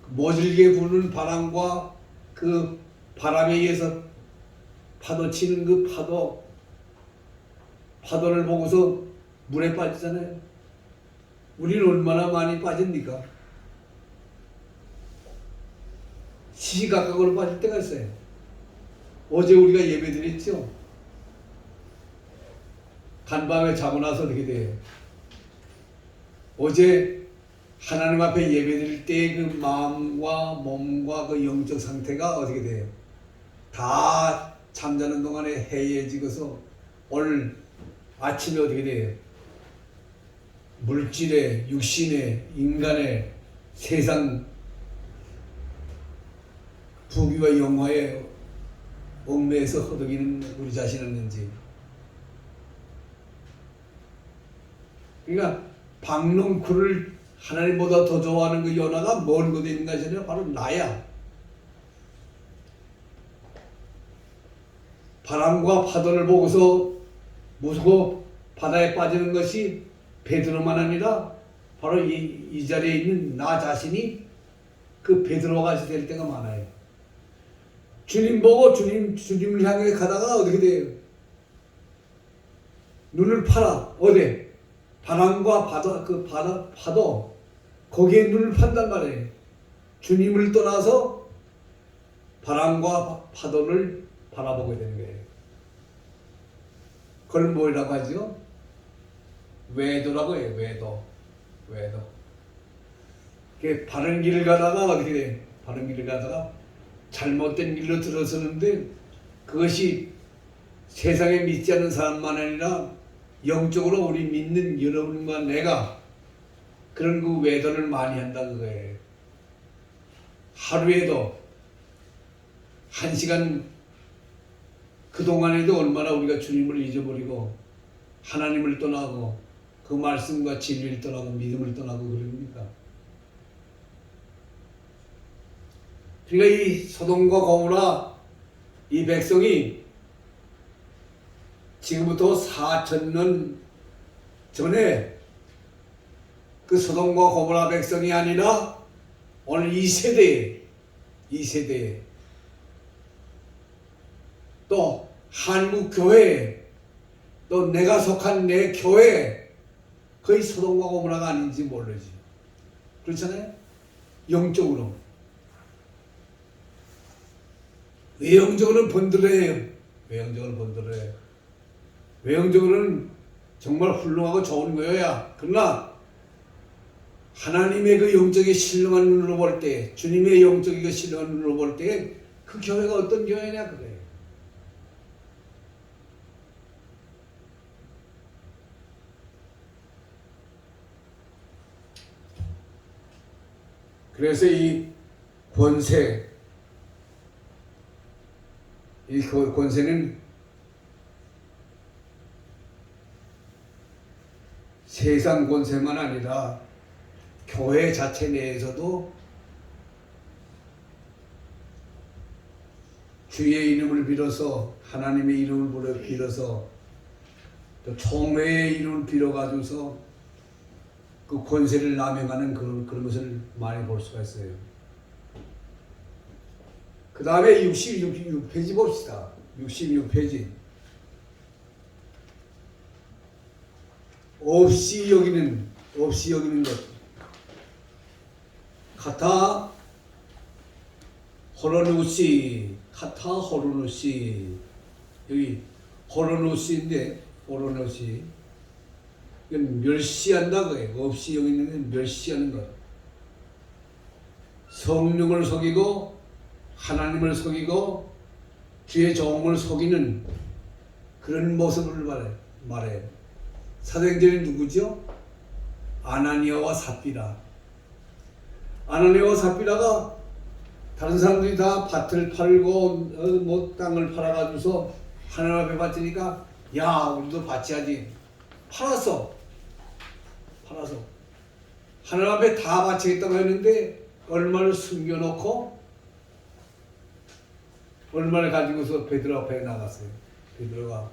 [SPEAKER 1] 모질게 부는 바람과 그 바람에 의해서 파도 치는 그 파도를 보고서 물에 빠지잖아요. 우리는 얼마나 많이 빠집니까? 시시각각으로 빠질 때가 있어요. 어제 우리가 예배 드렸죠? 간밤에 자고 나서 어떻게 돼요? 어제 하나님 앞에 예배 드릴 때 그 마음과 몸과 그 영적 상태가 어떻게 돼요? 다 잠자는 동안에 해이해지고서 오늘 아침에 어떻게 돼요? 물질에, 육신에, 인간의 세상 부귀와 영화에 얽매여서 허덕이는 우리 자신이었는지. 그러니까 박릉쿨을 하나님보다 더 좋아하는 그 요나가 뭔 곳에 있는가 하시냐? 바로 나야. 바람과 파도를 보고서 무서워 바다에 빠지는 것이 베드로만 아니라 바로 이 자리에 있는 나 자신이 그 베드로가 같이 될 때가 많아요. 주님 보고 주님을 향해 가다가 어떻게 돼요? 눈을 팔아. 어디? 바람과 파도 거기에 눈을 판단 말이에요. 주님을 떠나서 바람과 파도를 바라보게 되는 거예요. 그걸 뭐라고 하죠? 외도라고 해요. 외도. 바른 길을 가다가 어떻게 돼? 바른 길을 가다가 잘못된 길로 들어서는데 그것이 세상에 믿지 않는 사람만 아니라 영적으로 우리 믿는 여러분과 내가 그런 그 외도를 많이 한다 그거예요. 하루에도 1시간 그동안에도 얼마나 우리가 주님을 잊어버리고 하나님을 떠나고 그 말씀과 진리를 떠나고 믿음을 떠나고 그럽니까? 그러니까 이 소돔과 고모라 이 백성이 지금부터 4000년 전에 그 소돔과 고모라 백성이 아니라 오늘 이 세대에 또 한국 교회 또 내가 속한 내 교회 거의 소돔과 고모라가 아닌지 모르지. 그렇잖아요? 영적으로. 외형적으로는 번들해요. 외형적으로는 정말 훌륭하고 좋은 거야. 그러나 하나님의 그 영적인 신령한 눈으로 볼 때, 주님의 영적인 그 신령한 눈으로 볼 때 그 교회가 어떤 교회냐 그거예요. 그래서 이 권세는 세상 권세만 아니라 교회 자체 내에서도 주의 이름을 빌어서 하나님의 이름을 빌어서 또 총회의 이름을 빌어가지고서 그 권세를 남용하는 그런 것을 많이 볼 수가 있어요. 그 다음에 66페이지 봅시다. 66페이지. 없이 여기는 것. 카타 호로누시. 여기 호로누시인데, 이건 멸시한다 그래요. 없이 여기는 건 멸시하는 것. 성령을 속이고 하나님을 속이고 주의 종을 속이는 그런 모습을 말해요. 사도행전이 누구죠? 아나니아와 삽비라. 아나니아와 삽비라가 다른 사람들이 다 밭을 팔고 땅을 팔아가지고서 하나님 앞에 바치니까 야 우리도 바쳐야지. 팔았어. 하나님 앞에 다 바치겠다고 했는데 얼마를 숨겨놓고 얼마를 가지고서 베드로 앞에 나갔어요. 베드로가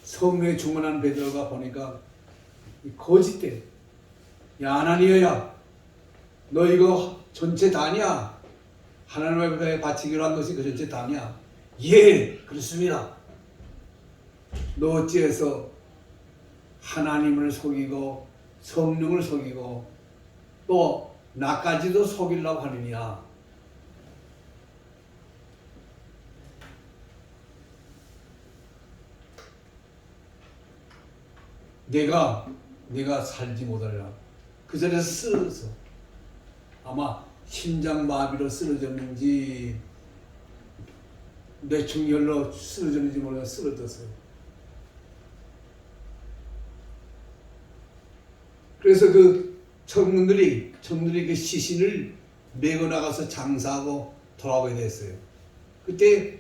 [SPEAKER 1] 성령에 충만한 베드로가 보니까 거짓대. 야 아나니아야, 너 이거 전체 다냐? 하나님 앞에 바치기로 한 것이 그 전체 다냐? 예, 그렇습니다. 너 어찌해서 하나님을 속이고 성령을 속이고 또 나까지도 속이려고 하느냐? 내가 살지 못하리라. 그 자리에서 쓰러졌어. 아마 심장마비로 쓰러졌는지 뇌충혈로 쓰러졌는지 몰라 쓰러졌어요. 그래서 그 청년들이 그 시신을 메고 나가서 장사하고 돌아오게 됐어요. 그때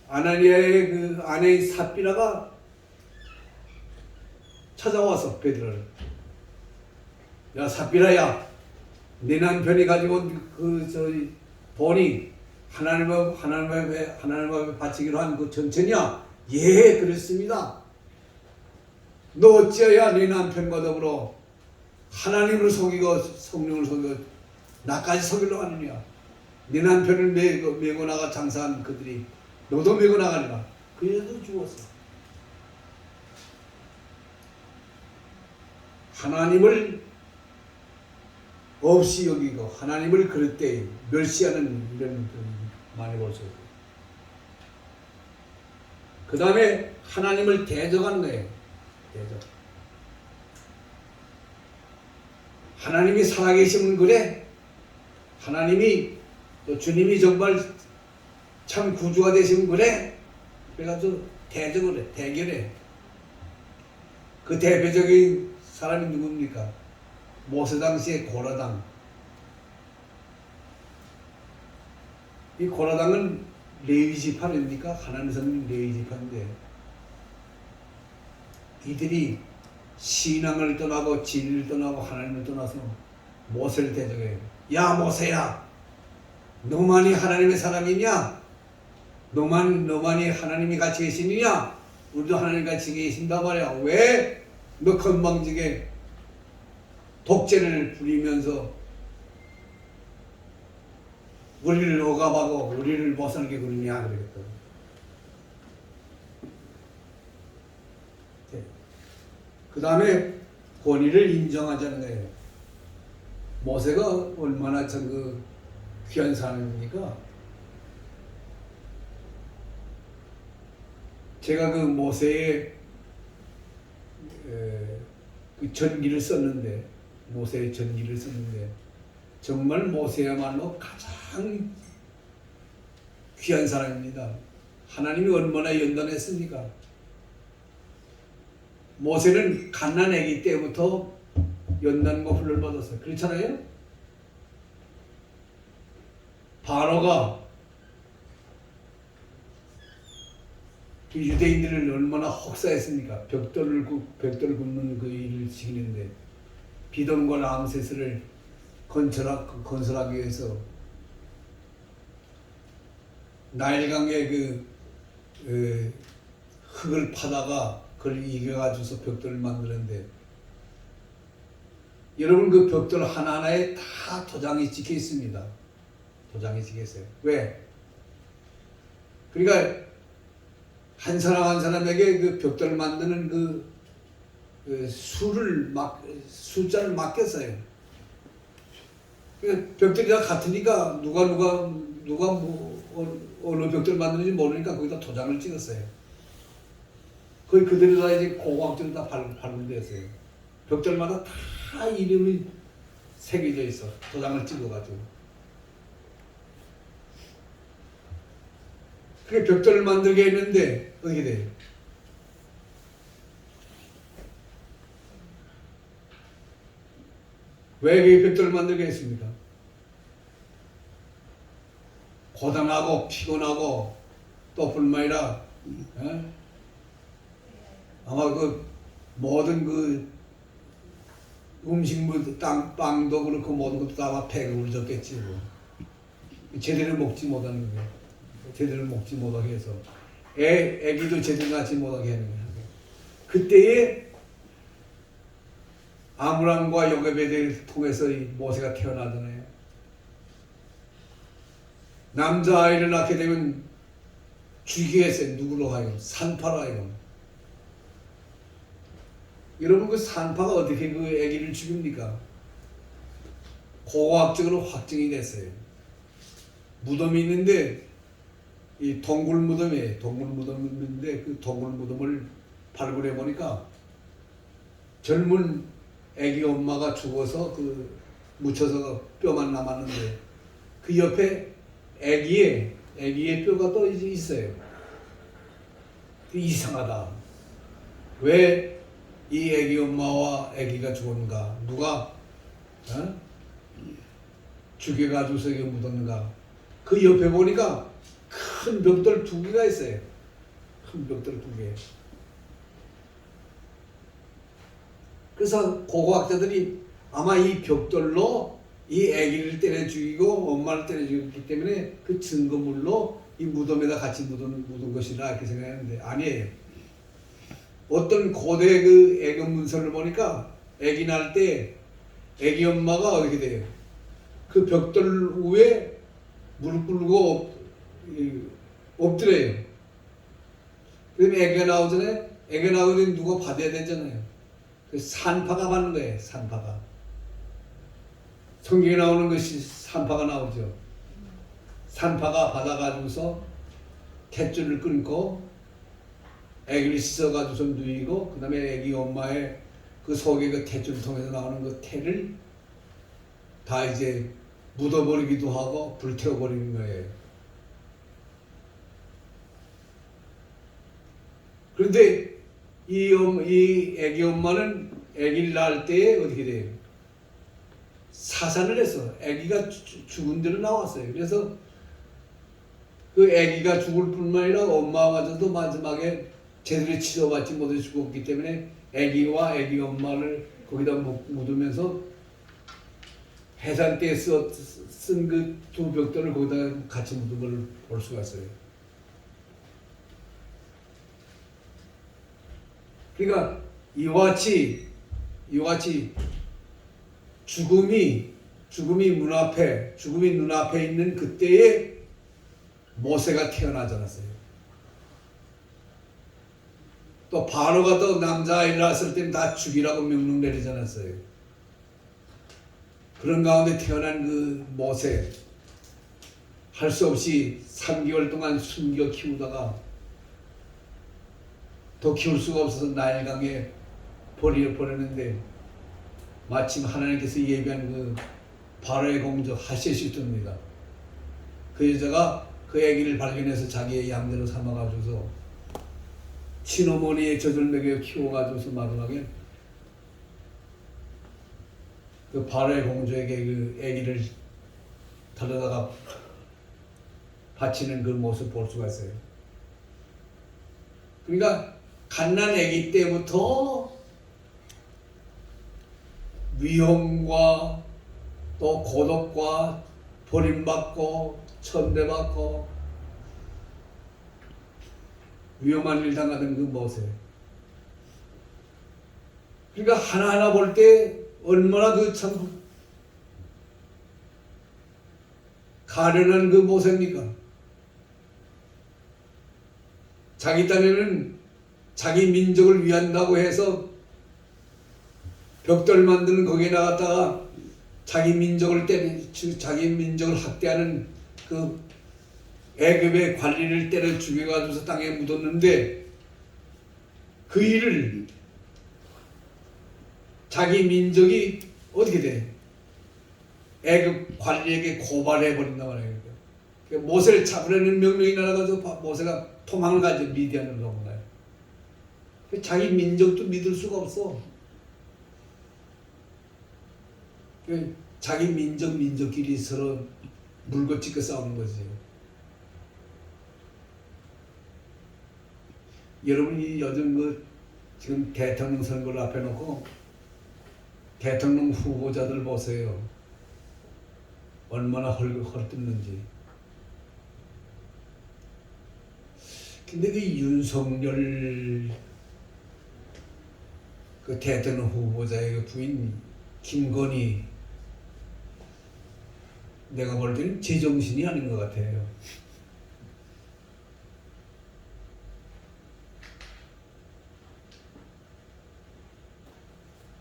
[SPEAKER 1] 아나니아의 그 아내인 삽비라가 찾아와서 베드로를, 야 삽비라야, 내 남편이 가지고 돈이 하나님 앞에 바치기로 한 그 전체냐? 예, 그렇습니다. 너 어찌해야 네 남편과 더불어 하나님을 속이고 성령을 속이고 나까지 속이려고 하느냐? 네 남편을 메고 나가 장사한 그들이 너도 메고 나가리라. 그 여자도 죽었어. 하나님을 없이 여기고 하나님을 그럴 때 멸시하는 이런 많이 볼 수 있고. 그 다음에 하나님을 대적하는 거예요. 대적. 하나님이 살아계시면 그래. 하나님이 또 주님이 정말 참 구주가 되시면 그래. 그래가지고 대적을 해. 대결해. 그 대표적인 사람이 누굽니까? 모세 당시의 고라당. 이 고라당은 레위 지파입니까? 하나님 성민 레위 지파인데 이들이 신앙을 떠나고 진리를 떠나고 하나님을 떠나서 모세를 대적해요. 야 모세야, 너만이 하나님의 사람이냐? 너만이 하나님이 같이 계시느냐? 우리도 하나님 같이 계신다 말이야. 왜 너 건방지게 독재를 부리면서 우리를 억압하고 우리를 못 살게 그러냐 그러겠다. 그 다음에 권위를 인정하자는 거예요. 모세가 얼마나 참 그 귀한 사람입니까? 제가 그 모세의 그 전기를 썼는데, 모세의 전기를 썼는데 정말 모세야말로 가장 귀한 사람입니다. 하나님이 얼마나 연단했습니까? 모세는 갓난 아기 때부터 연단과 훈련을 받았어요. 그렇잖아요? 바로가 그 유대인들을 얼마나 혹사했습니까? 벽돌을 굽는 그 일을 지키는데 비돔과 람세스를 건설하기 위해서 나일강의 그 흙을 파다가 그걸 이겨가지고서 벽돌을 만드는데 여러분 그 벽돌 하나하나에 다 도장이 찍혀 있습니다. 도장이 찍혀 있어요. 왜? 그러니까 한 사람 한 사람에게 그 벽돌을 만드는 그 숫자를 맡겼어요. 그러니까 벽돌이 다 같으니까 누가 어느 벽돌 만드는지 모르니까 거기다 도장을 찍었어요. 거의 그대로 다 이제 고고학적으로 다 발굴되었어요. 벽돌마다 다 이름이 새겨져 있어. 도장을 찍어가지고. 그게 벽돌을 만들게 했는데 어떻게 돼요? 왜 그 벽돌을 만들게 했습니까? 고단하고 피곤하고 또 뿐만 아니라 아마 그 모든 그 음식물 빵도 그렇고 모든 것도 다 아마 폐가 울졌겠지 뭐. 제대로 먹지 못하는 거예요. 제대로 먹지 못하게 해서 애기도 제대로 낳지 못하게 하는 거예요. 그때에 아므람과 요게베드를 통해서 이 모세가 태어나잖아요. 남자아이를 낳게 되면 죽이게 했어요. 누구로 하여금? 산파로 하여금. 여러분 그 산파가 어떻게 그 아기를 죽입니까? 고고학적으로 확정이 됐어요. 무덤이 있는데 이 동굴 무덤이에요. 동굴 무덤인데 그 동굴 무덤을 발굴해 보니까 젊은 아기 엄마가 죽어서 그 묻혀서 뼈만 남았는데 그 옆에 아기의 뼈가 또 있어요. 이상하다. 왜 이 아기 엄마와 아기가 죽었는가? 누가 죽여가지고서 이게 묻었는가? 그 옆에 보니까 큰 벽돌 2개가 있어요. 큰 벽돌 2개. 그래서 고고학자들이 아마 이 벽돌로 이 아기를 때려 죽이고 엄마를 때려 죽였기 때문에 그 증거물로 이 무덤에다 같이 묻은 것이라 이렇게 생각하는데 아니에요. 어떤 고대 그 애금 문서를 보니까 아기 낳을 때 아기 엄마가 어떻게 돼요? 그 벽돌 위에 무릎 꿇고 엎드려요. 그러면 아기가 나오잖아요. 아기가 나오면 누가 받아야 되잖아요. 그 산파가 받는 거예요. 산파가. 성경에 나오는 것이 산파가 나오죠. 산파가 받아가지고서 탯줄을 끊고 애기를 씻어가지고서 누이고 그 다음에 애기 엄마의 그 속에 그 탯줄을 통해서 나오는 그 태를 다 이제 묻어버리기도 하고 불태워버리는 거예요. 그런데 이 애기 엄마는 애기를 낳을 때에 어떻게 돼요? 사산을 해서 애기가 죽은 대로 나왔어요. 그래서 그 애기가 죽을 뿐만 아니라 엄마마저도 마지막에 제대로 치료받지 못해 죽었기 때문에 애기와 애기 엄마를 거기다 묻으면서 해산때에 쓴 그 두 벽돌을 거기다 같이 묻은 걸 볼 수가 있어요. 그러니까 이와 같이 죽음이 눈앞에 있는 그때에 모세가 태어나지 않았어요. 또 바로가 또 남자아이를 낳았을 때는 다 죽이라고 명령 내리지 않았어요. 그런 가운데 태어난 그 모세, 할 수 없이 3개월 동안 숨겨 키우다가 더 키울 수가 없어서 나일강에 버렸는데 마침 하나님께서 예비한 그 바로의 공주 하셋시트입니다. 그 여자가 그 아기를 발견해서 자기의 양대로 삼아가지고서 친어머니의 젖을 먹여 키워가지고서 마지막에 그 바로의 공주에게 그 아기를 달려다가 바치는 그 모습 볼 수가 있어요. 그러니까 갓난 아기 때부터 위험과 또 고독과 버림받고 천대받고 위험한 일 당하던 그 모세. 그러니까 하나하나 볼 때 얼마나 그 참 가련한 그 모세입니까? 자기 딴에는 자기 민족을 위한다고 해서 벽돌 만드는 거기에 나갔다가 자기 민족을 학대하는 그 애굽의 관리를 때려 죽여가지고서 땅에 묻었는데 그 일을 자기 민족이 어떻게 돼? 애굽 관리에게 고발해버린단 말이에요. 모세를 잡으려는 명령이 날아가서 모세가 도망을 가죠. 미디안으로 도망가요. 자기 민족도 믿을 수가 없어. 자기 민족끼리 서로 물고 찢고 싸우는 거지. 여러분이 요즘 그 지금 대통령 선거를 앞에 놓고 대통령 후보자들 보세요. 얼마나 헐뜯는지. 근데 그 윤석열 그 대통령 후보자의 그 부인 김건희, 내가 볼 때는 제정신이 아닌 것 같아요.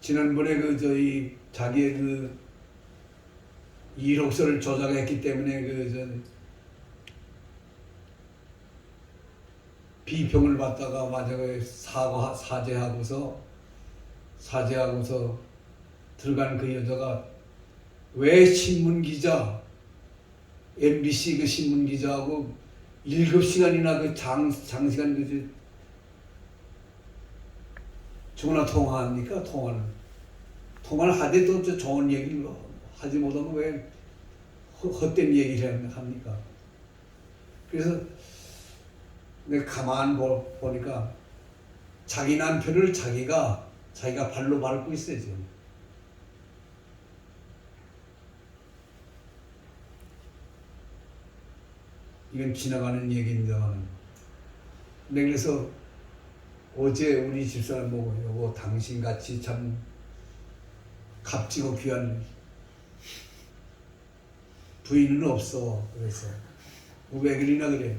[SPEAKER 1] 지난번에 자기의 그 이력서를 조작했기 때문에 비평을 받다가 만약에 사죄하고서 들어간 그 여자가 왜 신문기자, MBC 그 신문기자하고 7시간이나 그 장시간 전화 통화합니까? 통화를 하되 또 좋은 얘기를 하지 못하면 왜 헛된 얘기를 합니까? 그래서 내가 가만 보니까 자기 남편을 자기가 발로 밟고 있어요, 지금. 이건 지나가는 얘기입니다만. 그래서 어제 우리 집사람 보고 여보 당신같이 참 값지고 귀한 부인은 없어. 그래서 왜 그러나 그래.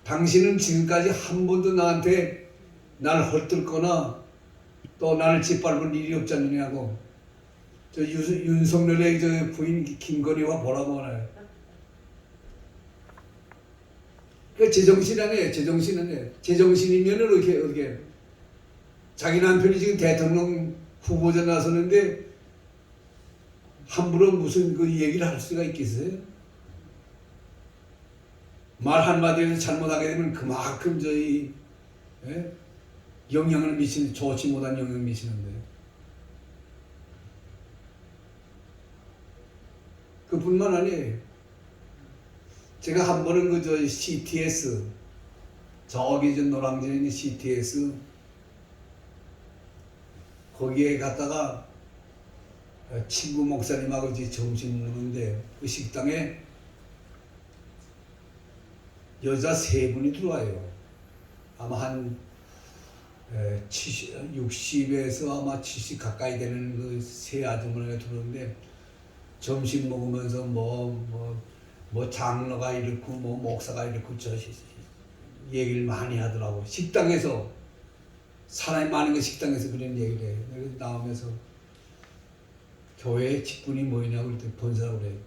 [SPEAKER 1] 당신은 지금까지 한 번도 나한테 날 헐뜯거나 또 나를 짓밟은 일이 없지 않느냐고. 저 윤석열의 저 부인 김건희와 보라고 하나요. 그 제정신 아니에요. 제정신이면 어떻게 자기 남편이 지금 대통령 후보자 나서는데 함부로 무슨 그 얘기를 할 수가 있겠어요? 말 한마디에서 잘못하게 되면 그만큼 영향을 미치는, 좋지 못한 영향을 미치는데. 그뿐만 아니에요. 제가 한 번은 CTS, 저기 노량진에 있는 CTS, 거기에 갔다가 친구 목사님하고 점심 먹는데 그 식당에 여자 3분이 들어와요. 아마 한 60에서 아마 70 가까이 되는 그 세 아주머니가 들어오는데 점심 먹으면서 뭐 장로가 이렇고 뭐 목사가 이렇고 얘기를 많이 하더라고. 식당에서, 사람이 많은 그 식당에서 그런 얘기를 해요. 그래서 나오면서 교회에 직분이 뭐냐고 그랬더니 권사라고 그래요.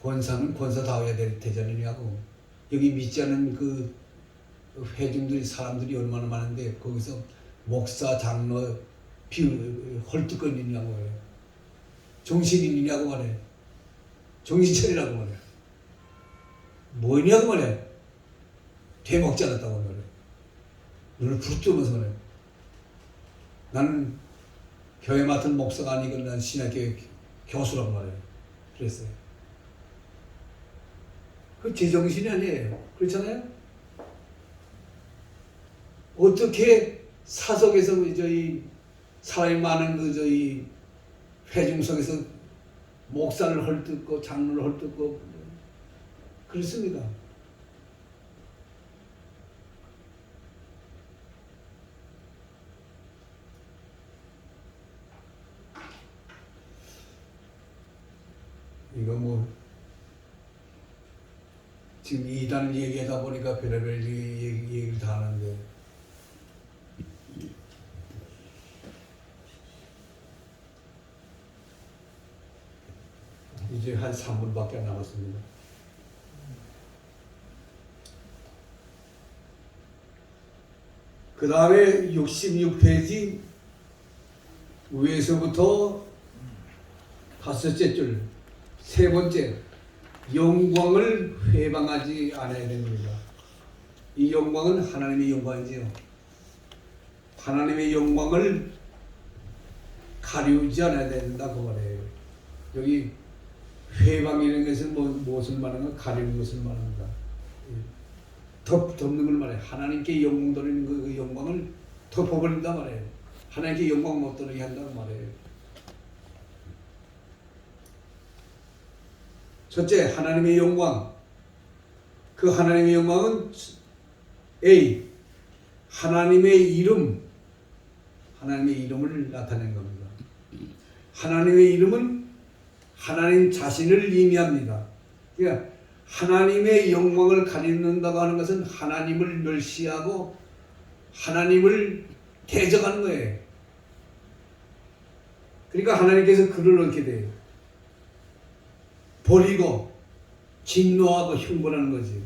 [SPEAKER 1] 권사는 권사다워야 되지 않느냐고. 여기 믿지 않는 그 회중들이, 사람들이 얼마나 많은데 거기서 목사, 장로 헐뜯거리냐고 해요. 정신이 있냐고 말해. 정신 차리라고 말해. 뭐냐고 말해. 되먹지 않았다고 말해. 눈을 부릅뜨면서 말해. 나는 교회 맡은 목사가 아니고 난 신학교의 교수라고 말해. 그랬어요. 그 제정신이 아니에요. 그렇잖아요? 어떻게 사석에서 사람이 많은 회중 속에서 목사를 헐뜯고 장로를 헐뜯고 그렇습니까? 이거 지금 이단을 얘기하다 보니까 별의별 얘기를 다 하는데, 이제 한 3분밖에 안 남았습니다. 그 다음에 66페이지 위에서부터 5째 줄, 3번째, 영광을 회방하지 않아야 됩니다. 이 영광은 하나님의 영광이지요. 하나님의 영광을 가리우지 않아야 된다 그 말이에요. 여기 회방이라는 것은 무엇을 말하는 가? 가리는 것을 말합니다. 덮는 걸 말해요. 하나님께 영광 돌리는 그 영광을 덮어버린다 말이에요. 하나님께 영광 못 돌리게 한다는 말이에요. 첫째, 하나님의 영광. 그 하나님의 영광은 A, 하나님의 이름, 하나님의 이름을 나타낸 겁니다. 하나님의 이름은 하나님 자신을 의미합니다. 그러니까 하나님의 영광을 가리는다고 하는 것은 하나님을 멸시하고 하나님을 대적하는 거예요. 그러니까 하나님께서 그를 얻게 돼요. 버리고 진노하고 흉보라는 거지.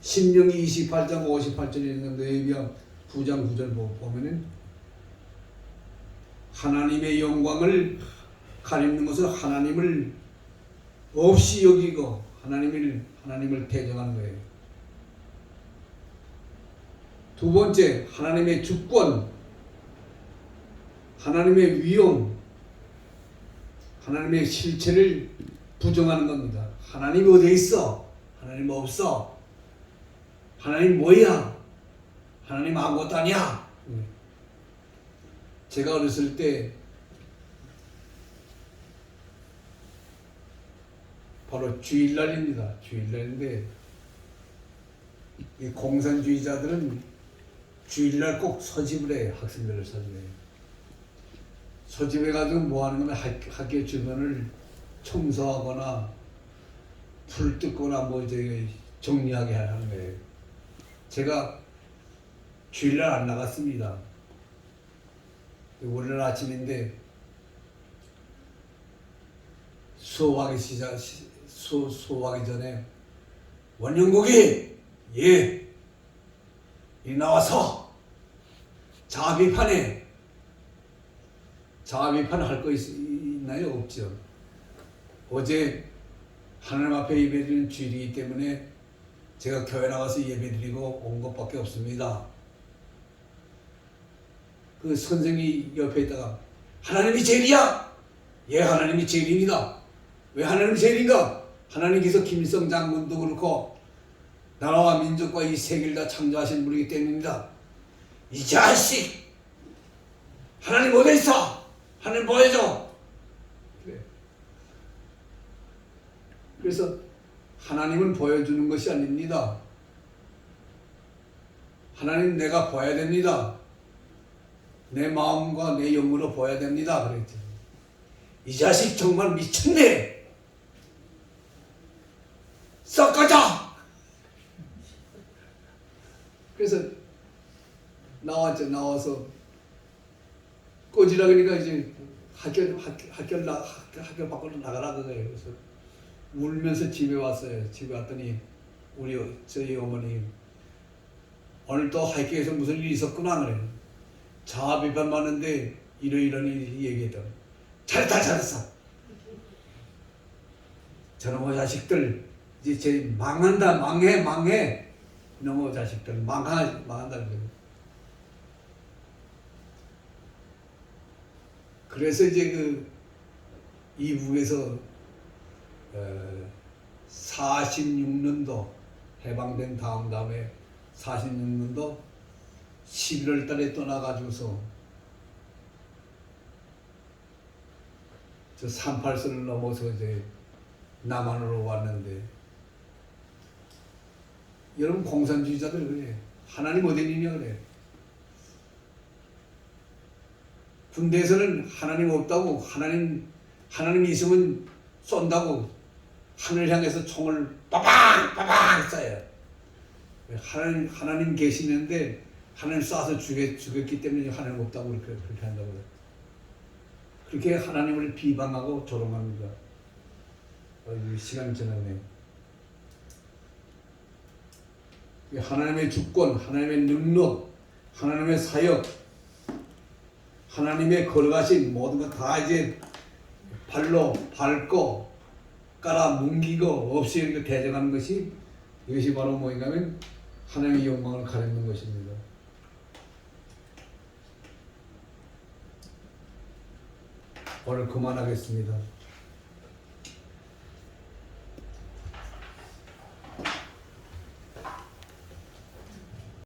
[SPEAKER 1] 신명기 28장 58절에 있는 느헤미야 9장 9절 보면은 하나님의 영광을 가리는 것은 하나님을 없이 여기고 하나님을 대적하는 거예요. 두 번째, 하나님의 주권, 하나님의 위엄, 하나님의 실체를 부정하는 겁니다. 하나님이 어디에 있어? 하나님 없어. 하나님 뭐야? 하나님 아무것도 아니야. 제가 어렸을 때 바로 주일날입니다. 주일날인데 이 공산주의자들은 주일날 꼭 서집을 해요. 학생들을 서집해요. 서집해가지고 뭐 하는 거면 학교 주변을 청소하거나 풀 뜯거나 정리하게 하는 거예요. 제가 주일날 안 나갔습니다. 월요일 아침인데 수업하기 전에 원영국이
[SPEAKER 2] 예, 이 나와서 자비판에 자비판 할 거 있나요? 없죠. 어제 하나님 앞에 예배드리는 주일이기 때문에 제가 교회 나가서 예배드리고 온 것밖에 없습니다. 그 선생이 옆에 있다가 하나님이 제일이야? 예, 하나님이 제일입니다. 왜 하나님이 제일인가? 하나님께서 김일성 장군도 그렇고 나라와 민족과 이 세계를 다 창조하신 분이기 때문입니다. 이 자식! 하나님 어디 있어? 하나님 보여줘! 그래. 그래서 하나님은 보여주는 것이 아닙니다. 하나님 내가 봐야 됩니다. 내 마음과 내 영으로 봐야 됩니다. 그랬죠. 이 자식 정말 미쳤네. 썩어져. 그래서 나왔죠. 나와서 꼬지라 그러니까 이제 학교 밖으로 나가라 그거예요. 그래서 울면서 집에 왔어요. 집에 왔더니 저희 어머니 오늘 또 학교에서 무슨 일이 있었구나 그래요. 자비반 많은데 이런 일이 얘기했다. 잘했어. 저놈의 자식들 이제 제 망한다 망해 이놈의 자식들 망한다 그래요. 그래서 이제 그 이북에서 46년도 해방된 다음에 46년도 11월 달에 떠나가지고서 저 38선을 넘어서 이제 남한으로 왔는데 여러분 공산주의자들 그래. 하나님 어디 있느냐 그래. 군대에서는 하나님 없다고 하나님이 있으면 쏜다고 하늘 향해서 총을 빠방 쏴요. 하나님 계시는데 하나님 쏴서 죽였기 때문에 하나님 없다고 그렇게 한다고 그래. 그렇게 하나님을 비방하고 조롱합니다. 시간이 지났네. 하나님의 주권, 하나님의 능력, 하나님의 사역, 하나님의 걸어가신 모든 것 다 이제 발로 밟고 깔아 뭉기고 없이 이렇게 대적하는 것이 이것이 바로 뭐인가면 하나님의 영광을 가리는 것입니다. 오늘 그만하겠습니다.